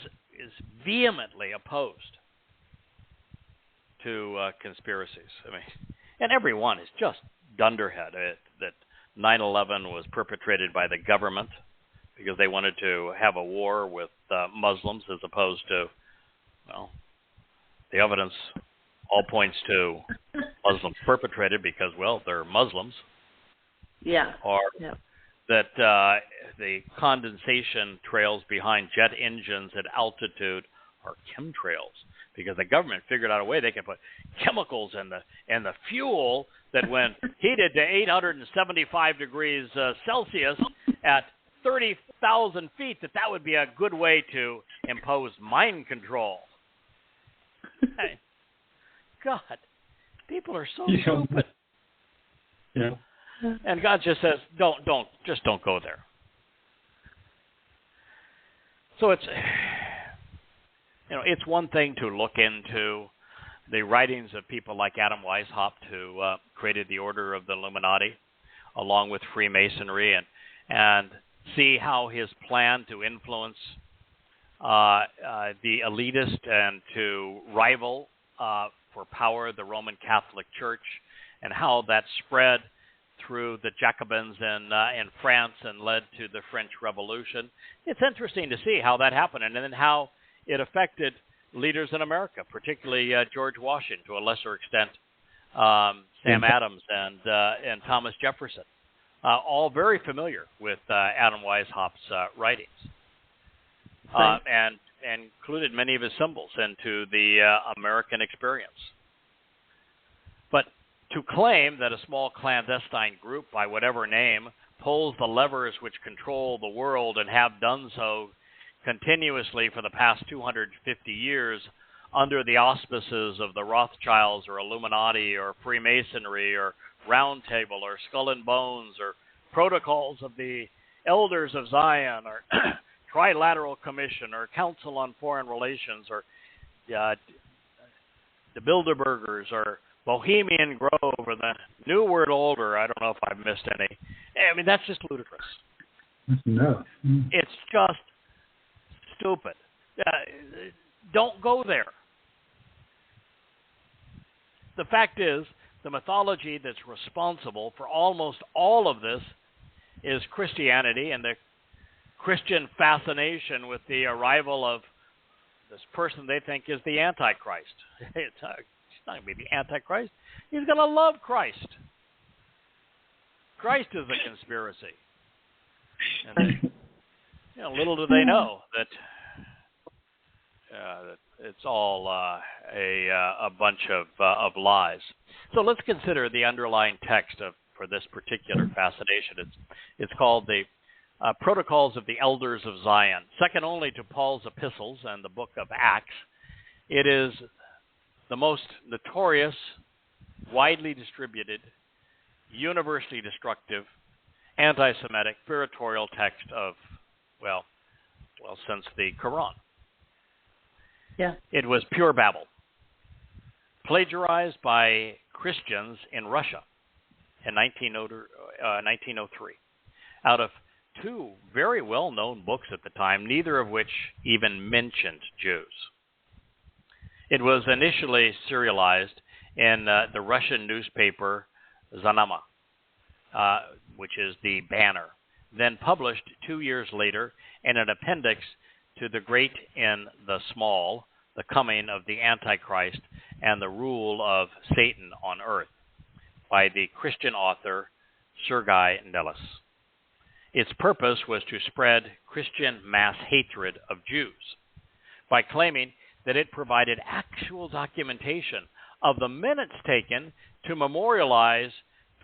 vehemently opposed to conspiracies. I mean, and every one is just dunderhead. That 9/11 was perpetrated by the government because they wanted to have a war with Muslims, as opposed to, well, the evidence all points to Muslims perpetrated because, well, they're Muslims. Yeah. Or that the condensation trails behind jet engines at altitude are chemtrails, because the government figured out a way they could put chemicals in the fuel that, when heated to 875 degrees Celsius at 30,000 feet, that would be a good way to impose mind control. Hey, God, people are so stupid. Yeah. And God just says, don't go there. So it's one thing to look into the writings of people like Adam Weishaupt, who created the Order of the Illuminati, along with Freemasonry, and see how his plan to influence the elitist and to rival for power the Roman Catholic Church, and how that spread through the Jacobins in France and led to the French Revolution. It's interesting to see how that happened, and then how it affected leaders in America, particularly George Washington, to a lesser extent Sam Adams and Thomas Jefferson, all very familiar with Adam Weishaupt's writings, and included many of his symbols into the American experience. But to claim that a small clandestine group, by whatever name, pulls the levers which control the world and have done so continuously for the past 250 years under the auspices of the Rothschilds or Illuminati or Freemasonry or Round Table or Skull and Bones or Protocols of the Elders of Zion or Trilateral Commission or Council on Foreign Relations or the Bilderbergers or Bohemian Grove or the New World Order. I don't know if I've missed any. I mean, that's just ludicrous. No. It's just stupid. Don't go there. The fact is, the mythology that's responsible for almost all of this is Christianity and the Christian fascination with the arrival of this person they think is the Antichrist. It's not going to be the Antichrist. He's going to love Christ. Christ is a conspiracy. And, little do they know that it's all a bunch of lies. So let's consider the underlying text for this particular fascination. It's called the Protocols of the Elders of Zion, second only to Paul's epistles and the book of Acts. It is the most notorious, widely distributed, universally destructive, anti-Semitic, curatorial text of, since the Quran. Yeah. It was pure babble, plagiarized by Christians in Russia in 1903, out of two very well-known books at the time, neither of which even mentioned Jews. It was initially serialized in the Russian newspaper Zanama, which is the Banner, then published 2 years later in an appendix to The Great in the Small, The Coming of the Antichrist and the Rule of Satan on Earth, by the Christian author Sergei Nelis. Its purpose was to spread Christian mass hatred of Jews by claiming that it provided actual documentation of the minutes taken to memorialize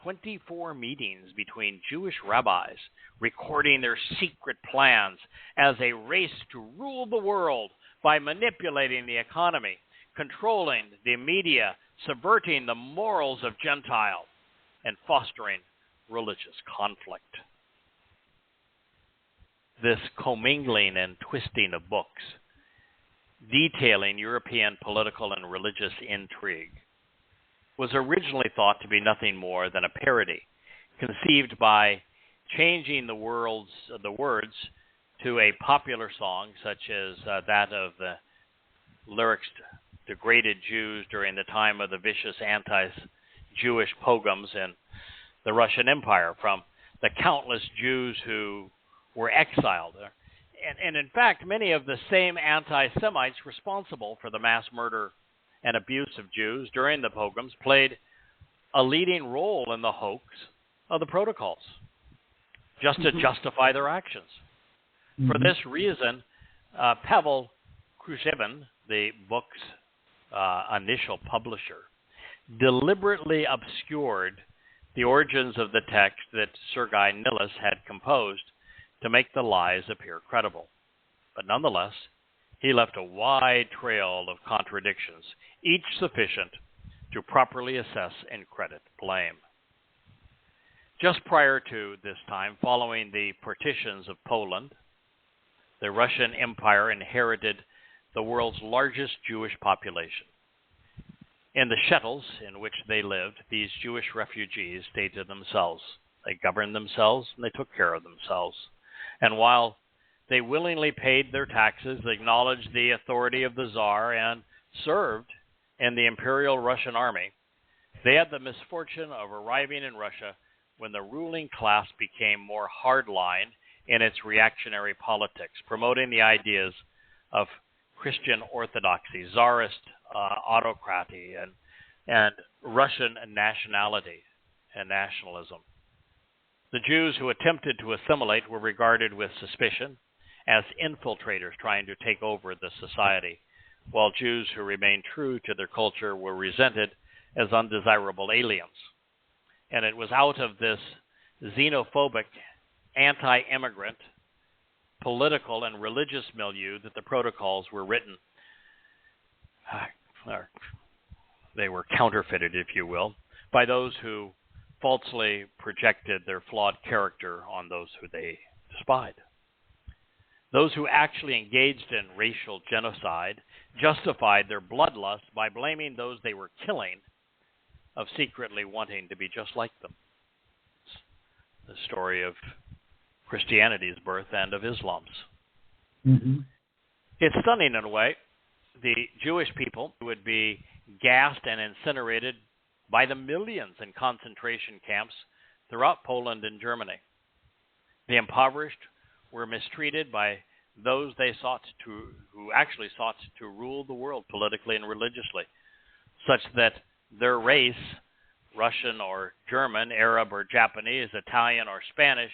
24 meetings between Jewish rabbis recording their secret plans as a race to rule the world by manipulating the economy, controlling the media, subverting the morals of Gentiles, and fostering religious conflict. This commingling and twisting of books, detailing European political and religious intrigue, was originally thought to be nothing more than a parody, conceived by changing the words to a popular song such as that of the lyrics degraded Jews during the time of the vicious anti-Jewish pogroms in the Russian Empire, from the countless Jews who were exiled. And in fact, many of the same anti-Semites responsible for the mass murder and abuse of Jews during the pogroms played a leading role in the hoax of the protocols, just to justify their actions. For this reason, Pavel Khrushchevin, the book's initial publisher, deliberately obscured the origins of the text that Sergei Nilus had composed to make the lies appear credible. But nonetheless, he left a wide trail of contradictions, each sufficient to properly assess and credit blame. Just prior to this time, following the partitions of Poland, the Russian Empire inherited the world's largest Jewish population. In the shetels in which they lived, these Jewish refugees stayed to themselves. They governed themselves and they took care of themselves. And while they willingly paid their taxes, acknowledged the authority of the Tsar, and served in the Imperial Russian Army, they had the misfortune of arriving in Russia when the ruling class became more hardline in its reactionary politics, promoting the ideas of Christian orthodoxy, Tsarist autocracy, and Russian nationality and nationalism. The Jews who attempted to assimilate were regarded with suspicion as infiltrators trying to take over the society, while Jews who remained true to their culture were resented as undesirable aliens. And it was out of this xenophobic, anti-immigrant, political and religious milieu that the protocols were written. They were counterfeited, if you will, by those who falsely projected their flawed character on those who they despised. Those who actually engaged in racial genocide justified their bloodlust by blaming those they were killing of secretly wanting to be just like them. It's the story of Christianity's birth and of Islam's. It's stunning in a way. The Jewish people would be gassed and incinerated by the millions in concentration camps throughout Poland and Germany. The impoverished were mistreated by those who actually sought to rule the world politically and religiously, such that their race, Russian or German, Arab or Japanese, Italian or Spanish,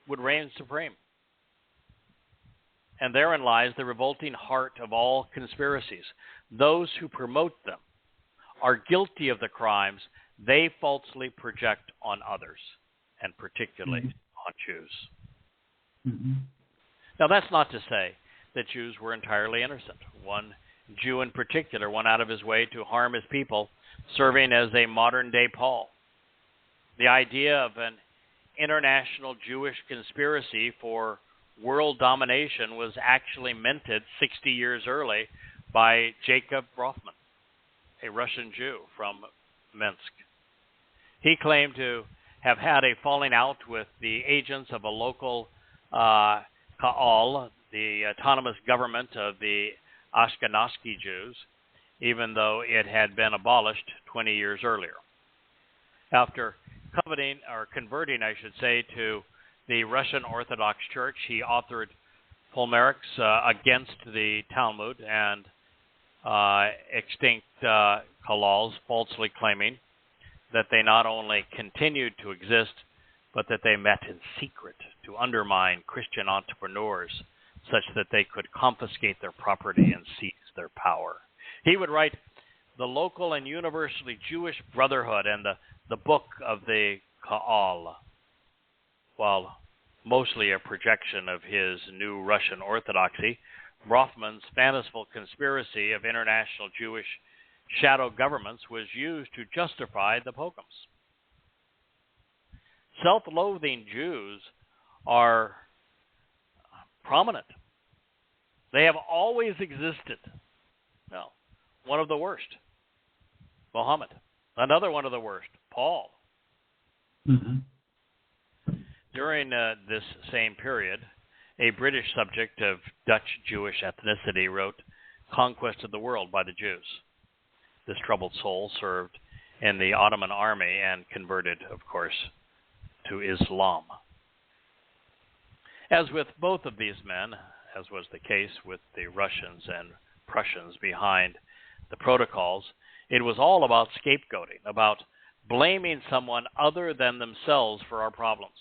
would reign supreme. And therein lies the revolting heart of all conspiracies. Those who promote them are guilty of the crimes they falsely project on others, and particularly on Jews. Now, that's not to say that Jews were entirely innocent. One Jew in particular went out of his way to harm his people, serving as a modern-day Paul. The idea of an international Jewish conspiracy for world domination was actually minted 60 years early by Jacob Rothman, a Russian Jew from Minsk. He claimed to have had a falling out with the agents of a local Ka'al, the autonomous government of the Ashkenazi Jews, even though it had been abolished 20 years earlier. After converting, to the Russian Orthodox Church, he authored polemics against the Talmud and extinct Kalals, falsely claiming that they not only continued to exist, but that they met in secret to undermine Christian entrepreneurs such that they could confiscate their property and seize their power. He would write the local and universally Jewish brotherhood and the book of the Ka'al, while mostly a projection of his new Russian orthodoxy. Rothman's fanciful conspiracy of international Jewish shadow governments was used to justify the pogroms. Self-loathing Jews are prominent. They have always existed. Well, one of the worst, Muhammad. Another one of the worst, Paul. During this same period, a British subject of Dutch Jewish ethnicity, wrote Conquest of the World by the Jews. This troubled soul served in the Ottoman army and converted, of course, to Islam. As with both of these men, as was the case with the Russians and Prussians behind the protocols, it was all about scapegoating, about blaming someone other than themselves for our problems.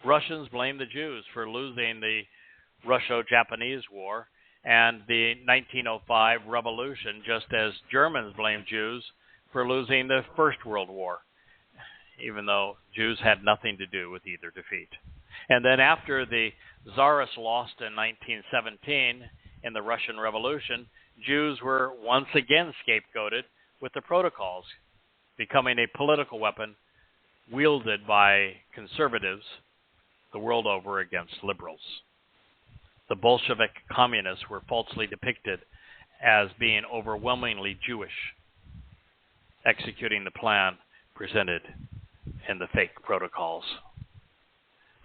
Russians blamed the Jews for losing the Russo-Japanese War and the 1905 revolution, just as Germans blamed Jews for losing the First World War, even though Jews had nothing to do with either defeat. And then after the Tsarists lost in 1917 in the Russian Revolution, Jews were once again scapegoated with the protocols, becoming a political weapon wielded by conservatives the world over against liberals. The Bolshevik communists were falsely depicted as being overwhelmingly Jewish, executing the plan presented in the fake protocols.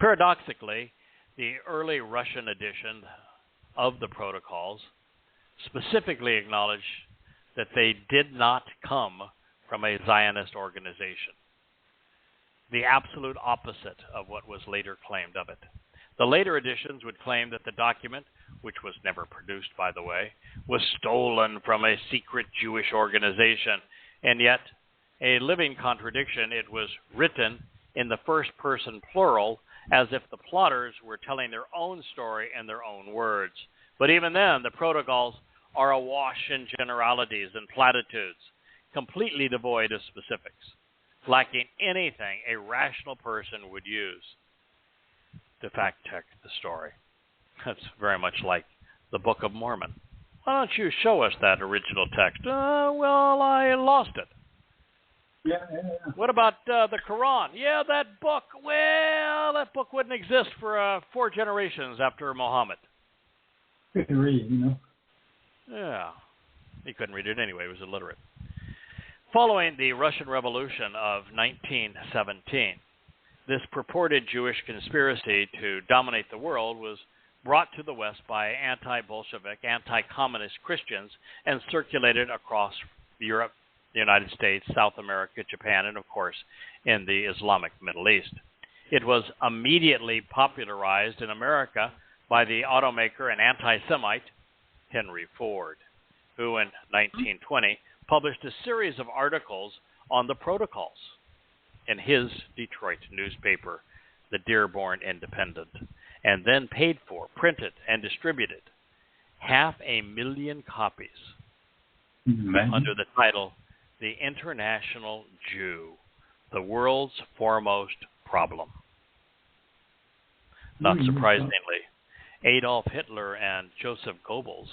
Paradoxically, the early Russian edition of the protocols specifically acknowledged that they did not come from a Zionist organization, the absolute opposite of what was later claimed of it. The later editions would claim that the document, which was never produced, by the way, was stolen from a secret Jewish organization, and yet, a living contradiction, it was written in the first person plural, as if the plotters were telling their own story in their own words. But even then, the protocols are awash in generalities and platitudes, completely devoid of specifics, lacking anything a rational person would use to fact-check the story. That's very much like the Book of Mormon. Why don't you show us that original text? Well, I lost it. Yeah. What about the Quran? Yeah, that book. Well, that book wouldn't exist for 4 generations after Muhammad. You can read, Yeah. He couldn't read it anyway. He was illiterate. Following the Russian Revolution of 1917, this purported Jewish conspiracy to dominate the world was brought to the West by anti-Bolshevik, anti-communist Christians and circulated across Europe, the United States, South America, Japan, and of course in the Islamic Middle East. It was immediately popularized in America by the automaker and anti-Semite Henry Ford, who in 1920 published a series of articles on the protocols in his Detroit newspaper, the Dearborn Independent, and then paid for, printed, and distributed 500,000 copies under the title The International Jew, the World's Foremost Problem. Not surprisingly, Adolf Hitler and Joseph Goebbels,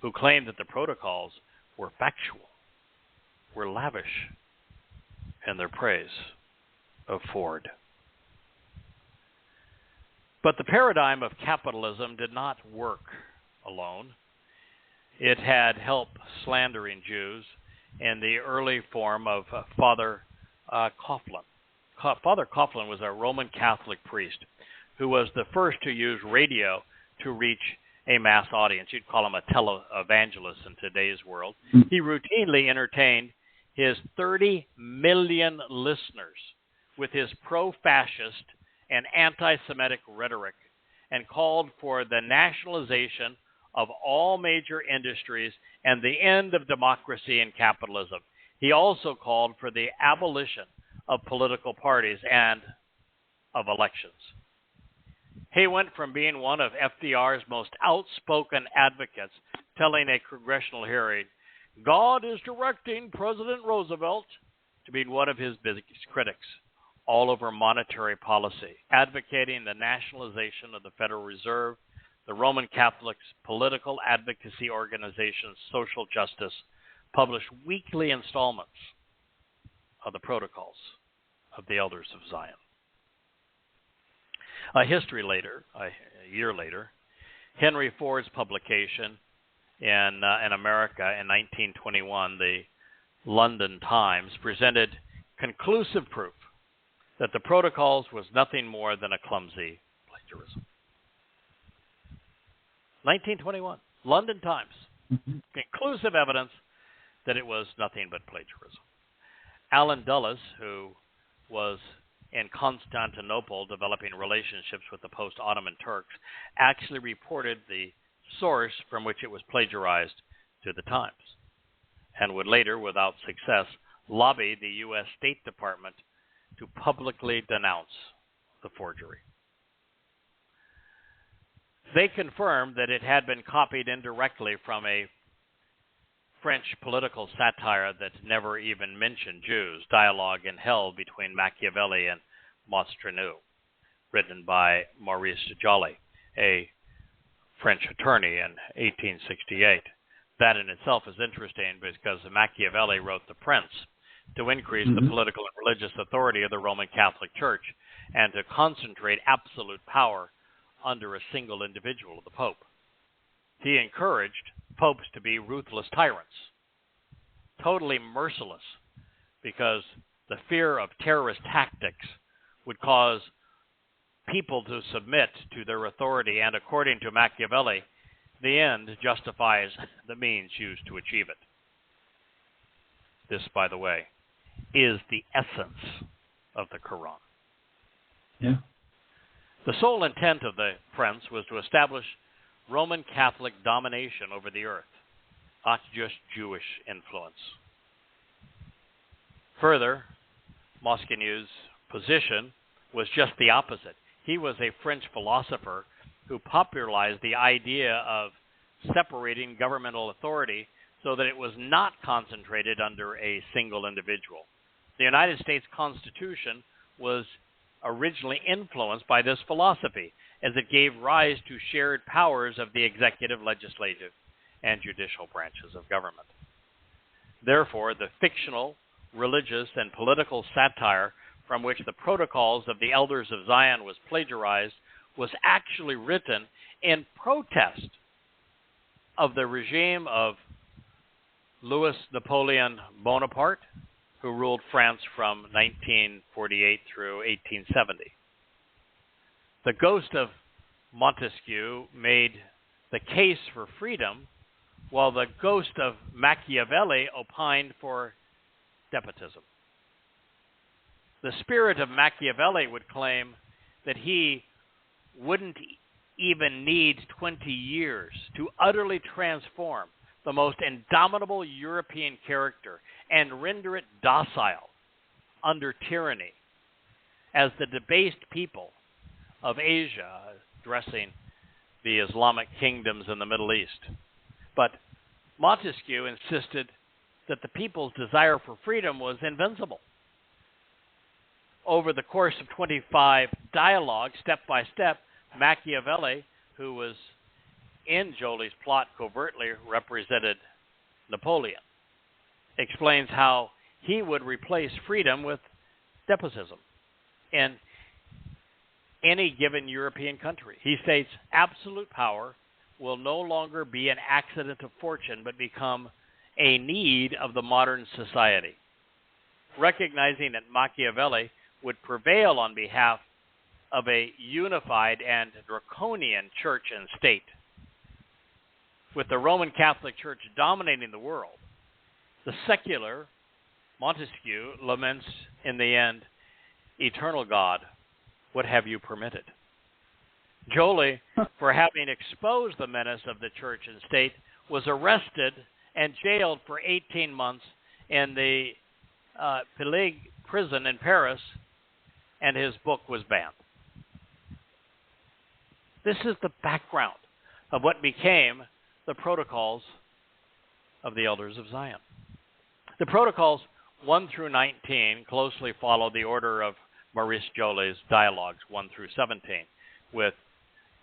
who claimed that the protocols were factual, were lavish in their praise of Ford. But the paradigm of capitalism did not work alone. It had help slandering Jews in the early form of Father Coughlin. Father Coughlin was a Roman Catholic priest who was the first to use radio to reach a mass audience. You'd call him a televangelist in today's world. He routinely entertained his 30 million listeners with his pro-fascist and anti-Semitic rhetoric and called for the nationalization of all major industries and the end of democracy and capitalism. He also called for the abolition of political parties and of elections. He went from being one of FDR's most outspoken advocates, telling a congressional hearing, God is directing President Roosevelt, to being one of his biggest critics all over monetary policy, advocating the nationalization of the Federal Reserve, the Roman Catholics' political advocacy organization, Social Justice, published weekly installments of the Protocols of the Elders of Zion. A year later, Henry Ford's publication in America in 1921, the London Times, presented conclusive proof that the Protocols was nothing more than a clumsy plagiarism. 1921, London Times. Mhm. Conclusive evidence that it was nothing but plagiarism. Alan Dulles, who was in Constantinople developing relationships with the post-Ottoman Turks, actually reported the source from which it was plagiarized to the Times, and would later, without success, lobby the U.S. State Department to publicly denounce the forgery. They confirmed that it had been copied indirectly from a French political satire that never even mentioned Jews, Dialogue in Hell between Machiavelli and Maustrenu, written by Maurice Joly, a French attorney in 1868. That in itself is interesting because Machiavelli wrote The Prince to increase the political and religious authority of the Roman Catholic Church and to concentrate absolute power under a single individual, the Pope. He encouraged popes to be ruthless tyrants, totally merciless, because the fear of terrorist tactics would cause people to submit to their authority, and according to Machiavelli, the end justifies the means used to achieve it. This, by the way, is the essence of the Quran. Yeah. The sole intent of the Prince was to establish Roman Catholic domination over the earth, not just Jewish influence. Further, Moscownew's position was just the opposite. He was a French philosopher who popularized the idea of separating governmental authority so that it was not concentrated under a single individual. The United States Constitution was originally influenced by this philosophy, as it gave rise to shared powers of the executive, legislative, and judicial branches of government. Therefore, the fictional, religious, and political satire from which the Protocols of the Elders of Zion was plagiarized was actually written in protest of the regime of Louis Napoleon Bonaparte, who ruled France from 1948 through 1870. The ghost of Montesquieu made the case for freedom, while the ghost of Machiavelli opined for despotism. The spirit of Machiavelli would claim that he wouldn't even need 20 years to utterly transform the most indomitable European character and render it docile under tyranny, as the debased people of Asia, addressing the Islamic kingdoms in the Middle East. But Montesquieu insisted that the people's desire for freedom was invincible. Over the course of 25 dialogues, step by step, Machiavelli, who was in Joly's plot covertly represented Napoleon, explains how he would replace freedom with despotism in any given European country. He states absolute power will no longer be an accident of fortune, but become a need of the modern society. Recognizing that Machiavelli would prevail on behalf of a unified and draconian church and state, with the Roman Catholic Church dominating the world, the secular Montesquieu laments in the end, "Eternal God, what have you permitted?" Joly, for having exposed the menace of the church and state, was arrested and jailed for 18 months in the Pileg prison in Paris, and his book was banned. This is the background of what became the Protocols of the Elders of Zion. The Protocols 1 through 19 closely follow the order of Maurice Joly's Dialogues 1 through 17, with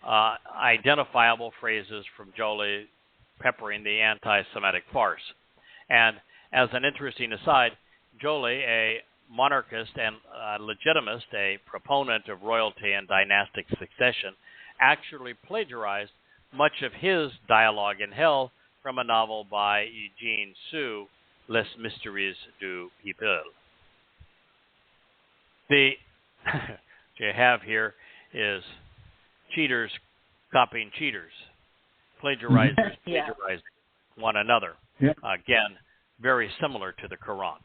identifiable phrases from Joly peppering the anti-Semitic farce. And as an interesting aside, Joly, a monarchist and legitimist, a proponent of royalty and dynastic succession, actually plagiarized much of his Dialogue in Hell from a novel by Eugene Sue, Les Mysteries du Peuple. What you have here is cheaters copying cheaters. plagiarizers Yeah. plagiarizing one another. Yeah. Again, very similar to the Quran.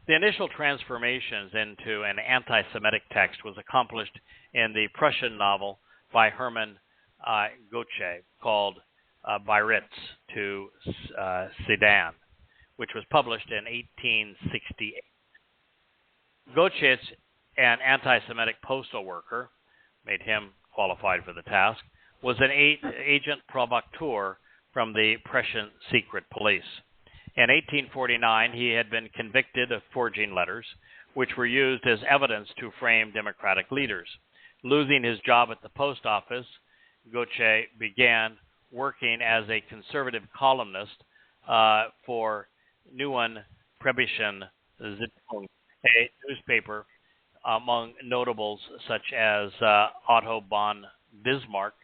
The initial transformations into an anti-Semitic text was accomplished in the Prussian novel by Hermann Goethe called Bayretz to Sedan, which was published in 1868. Goethe, an anti-Semitic postal worker, made him qualified for the task, was an agent provocateur from the Prussian secret police. In 1849, he had been convicted of forging letters, which were used as evidence to frame Democratic leaders. Losing his job at the post office, Goethe began working as a conservative columnist for Neuen Preußischen Zeitung, a newspaper among notables such as Otto von Bismarck,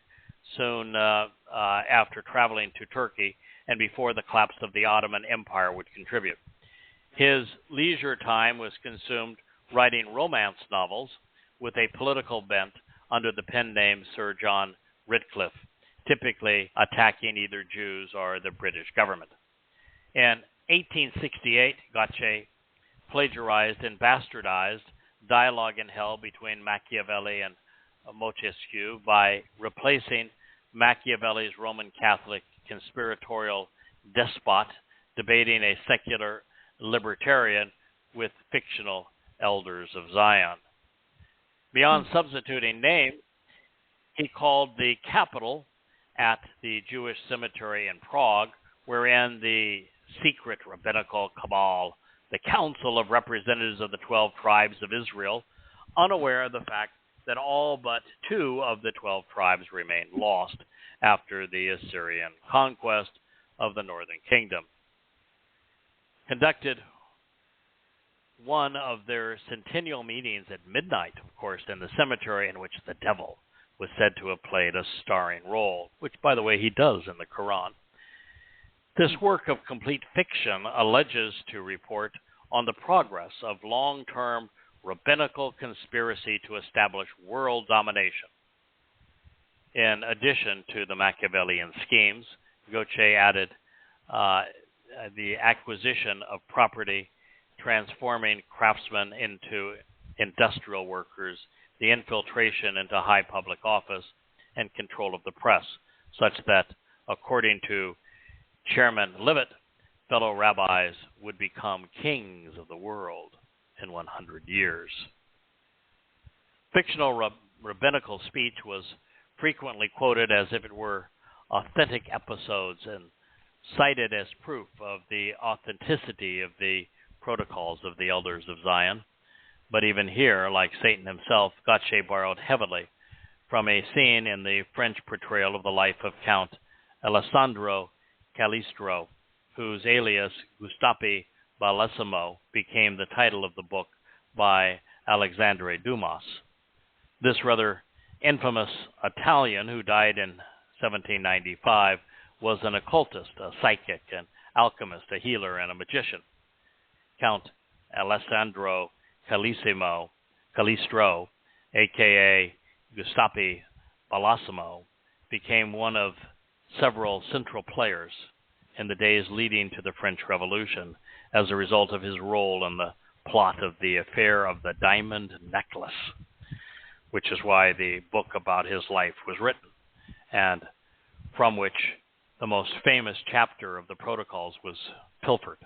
soon after traveling to Turkey and before the collapse of the Ottoman Empire would contribute. His leisure time was consumed writing romance novels with a political bent under the pen name Sir John Ratcliffe, typically attacking either Jews or the British government. In 1868, Goethe plagiarized and bastardized Dialogue in Hell between Machiavelli and Montesquieu by replacing Machiavelli's Roman Catholic conspiratorial despot debating a secular libertarian with fictional elders of Zion. Beyond substituting names, he called the capital at the Jewish cemetery in Prague, wherein the secret rabbinical cabal, the Council of Representatives of the 12 Tribes of Israel, unaware of the fact that all but 2 of the 12 tribes remained lost after the Assyrian conquest of the northern kingdom, conducted one of their centennial meetings at midnight, of course, in the cemetery in which the devil was said to have played a starring role, which, by the way, he does in the Quran. This work of complete fiction alleges to report on the progress of long-term rabbinical conspiracy to establish world domination. In addition to the Machiavellian schemes, Goethe added the acquisition of property, transforming craftsmen into industrial workers, the infiltration into high public office, and control of the press, such that, according to Chairman Levitt, fellow rabbis would become kings of the world in 100 years. Fictional rabbinical speech was frequently quoted as if it were authentic episodes and cited as proof of the authenticity of the protocols of the elders of Zion. But even here, like Satan himself, Goethe borrowed heavily from a scene in the French portrayal of the life of Count Alessandro Cagliostro, whose alias Giuseppe Bellissimo became the title of the book by Alexandre Dumas. This rather infamous Italian, who died in 1795, was an occultist, a psychic, an alchemist, a healer, and a magician. Count Alessandro Cagliostro, a.k.a. Giuseppe Bellissimo, became one of several central players in the days leading to the French Revolution as a result of his role in the plot of the affair of the diamond necklace, which is why the book about his life was written, and from which the most famous chapter of the Protocols was pilfered.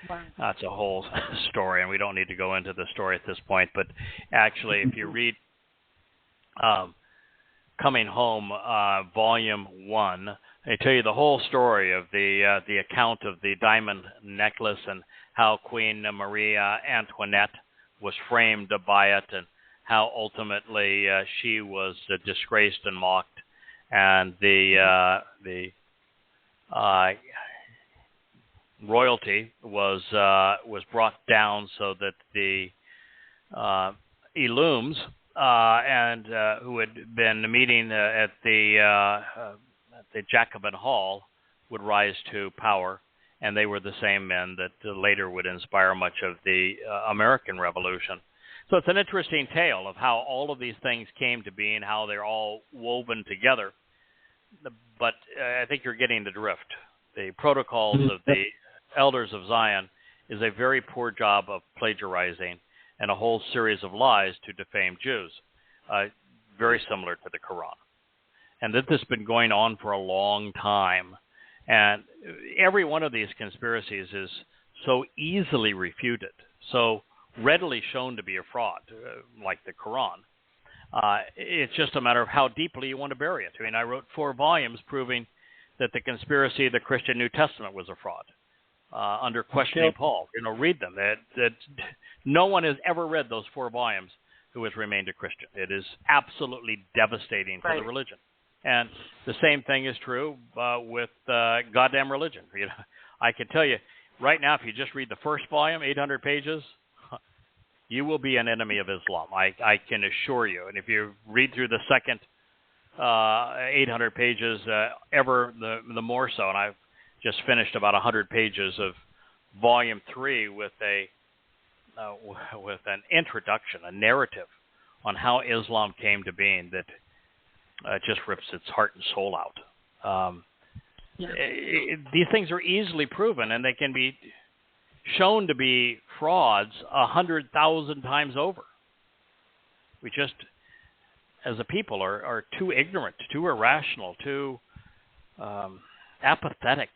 Wow. That's a whole story, and we don't need to go into the story at this point, but actually, if you read Coming Home, Volume 1, they tell you the whole story of the account of the diamond necklace and how Queen Maria Antoinette was framed by it, and how ultimately she was disgraced and mocked, and the royalty was brought down so that the Eloums and who had been meeting at the Jacobin Hall would rise to power, and they were the same men that later would inspire much of the American Revolution. So it's an interesting tale of how all of these things came to be and how they're all woven together. but I think you're getting the drift. The Protocols of the Elders of Zion is a very poor job of plagiarizing and a whole series of lies to defame Jews, very similar to the Quran. And that this has been going on for a long time. And every one of these conspiracies is so easily refuted, so readily shown to be a fraud, like the Quran. It's just a matter of how deeply you want to bury it. I mean, I wrote 4 volumes proving that the conspiracy of the Christian New Testament was a fraud under Questioning Paul. Read them. That no one has ever read those 4 volumes who has remained a Christian. It is absolutely devastating for the religion. And the same thing is true with goddamn religion. I can tell you right now, if you just read the first volume, 800 pages, you will be an enemy of Islam. I can assure you. And if you read through the second 800 pages, the more so. And I've just finished about 100 pages of volume 3 with an introduction, a narrative on how Islam came to being that just rips its heart and soul out. These things are easily proven, and they can be shown to be frauds 100,000 times over. We just, as a people, are too ignorant, too irrational, too apathetic,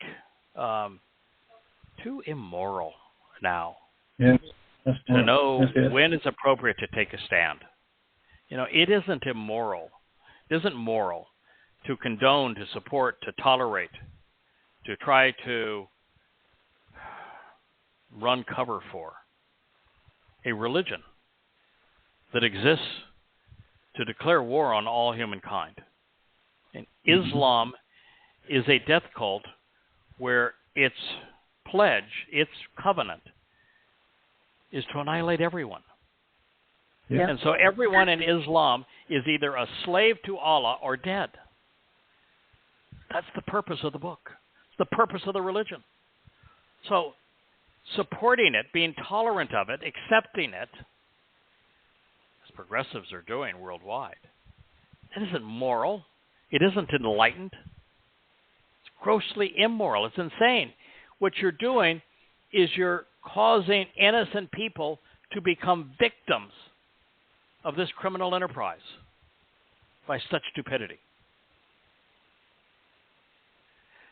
too immoral now to know when it's appropriate to take a stand. It isn't immoral. It isn't moral to condone, to support, to tolerate, to try to run cover for a religion that exists to declare war on all humankind. And Islam is a death cult where its pledge, its covenant, is to annihilate everyone. Yeah. And so everyone in Islam is either a slave to Allah or dead. That's the purpose of the book. It's the purpose of the religion. So supporting it, being tolerant of it, accepting it, as progressives are doing worldwide, it isn't moral. It isn't enlightened. It's grossly immoral. It's insane. What you're doing is you're causing innocent people to become victims of this criminal enterprise by such stupidity.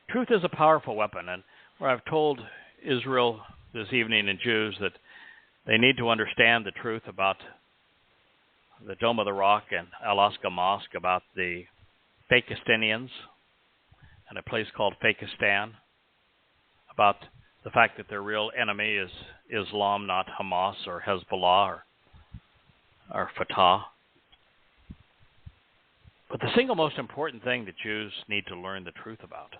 Truth is a powerful weapon, and where I've told Israel this evening and Jews that they need to understand the truth about the Dome of the Rock and Al-Aqsa Mosque, about the Fakistinians and a place called Fakistan, about the fact that their real enemy is Islam, not Hamas or Hezbollah or Fatah. But the single most important thing that Jews need to learn the truth about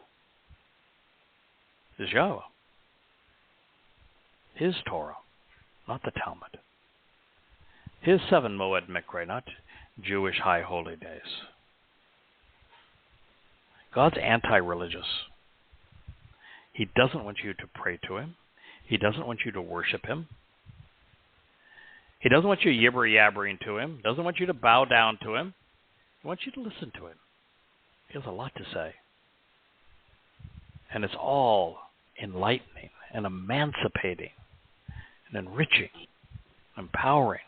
is Yahowah. His Torah, not the Talmud. His 7 Moed Mikra, not Jewish high holy days. God's anti-religious. He doesn't want you to pray to him. He doesn't want you to worship him. He doesn't want you yibber-yabbering to him. Doesn't want you to bow down to him. He wants you to listen to him. He has a lot to say. And it's all enlightening and emancipating and enriching, empowering.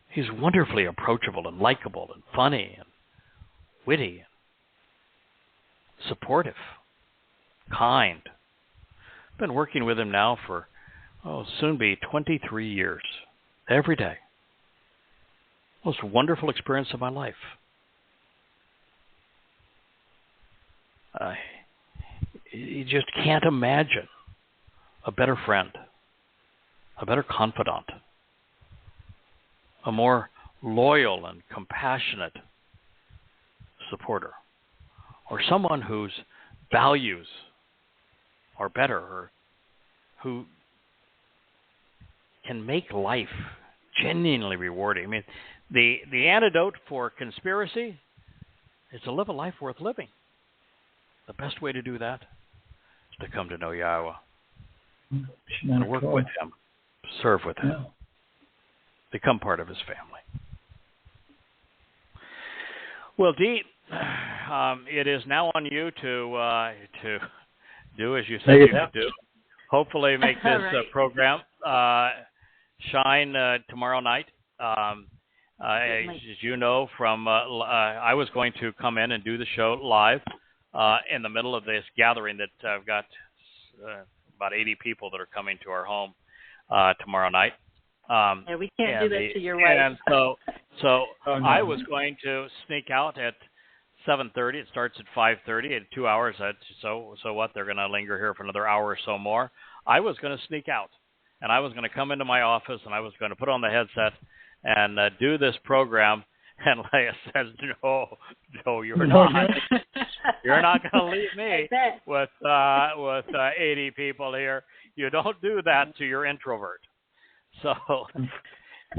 He's wonderfully approachable and likable and funny and witty and supportive, kind. I've been working with him now for, soon be 23 years, every day. Most wonderful experience of my life. You just can't imagine a better friend, a better confidant, a more loyal and compassionate supporter, or someone whose values are better, or who can make life genuinely rewarding. I mean, the antidote for conspiracy is to live a life worth living. The best way to do that is to come to know Yahowah and work with him, serve with him, become part of his family. Well, Dee, it is now on you to do as you said you could do. Hopefully, make this Right. program shine tomorrow night. As you know, from I was going to come in and do the show live in the middle of this gathering that I've got about 80 people that are coming to our home tomorrow night. Yeah, we can't do that to your wife. And so Oh, no. I was going to sneak out at 7:30. It starts at 5:30. In 2 hours, so what? They're going to linger here for another hour or so more. I was going to sneak out, and I was going to come into my office, and I was going to put on the headset and do this program. And Leah says, "No, you're not. You're not going to leave me with 80 people here. You don't do that to your introvert." So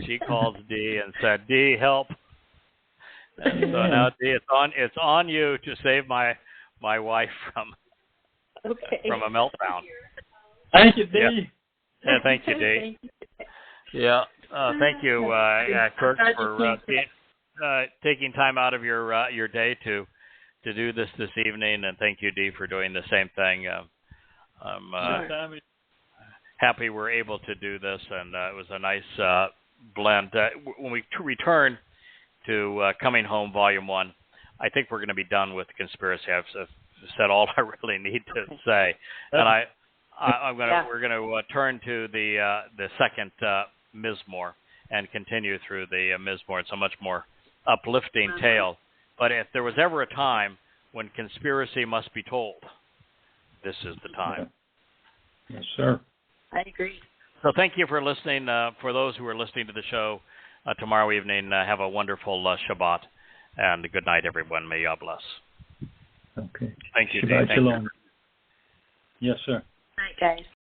she calls Dee and said, "Dee, help." And so now, Dee, it's on you to save my wife from a meltdown. Thank you, Dee. Yeah, thank you, Dee. Yeah, thank you, Kirk, for taking time out of your day to do this evening, and thank you, Dee, for doing the same thing. I'm happy we're able to do this, and it was a nice blend. When we return to Coming Home Volume 1, I think we're going to be done with conspiracy. I've said all I really need to say, and we're going to turn to the second Mizmor and continue through the Mizmor. It's a much more uplifting tale. But if there was ever a time when conspiracy must be told, this is the time. Yes, sir. I agree. So thank you for listening. For those who are listening to the show tomorrow evening, have a wonderful Shabbat, and good night, everyone. May God bless. Okay. Thank you, Shabbat Dee. shalom. Yes, sir. Night, guys.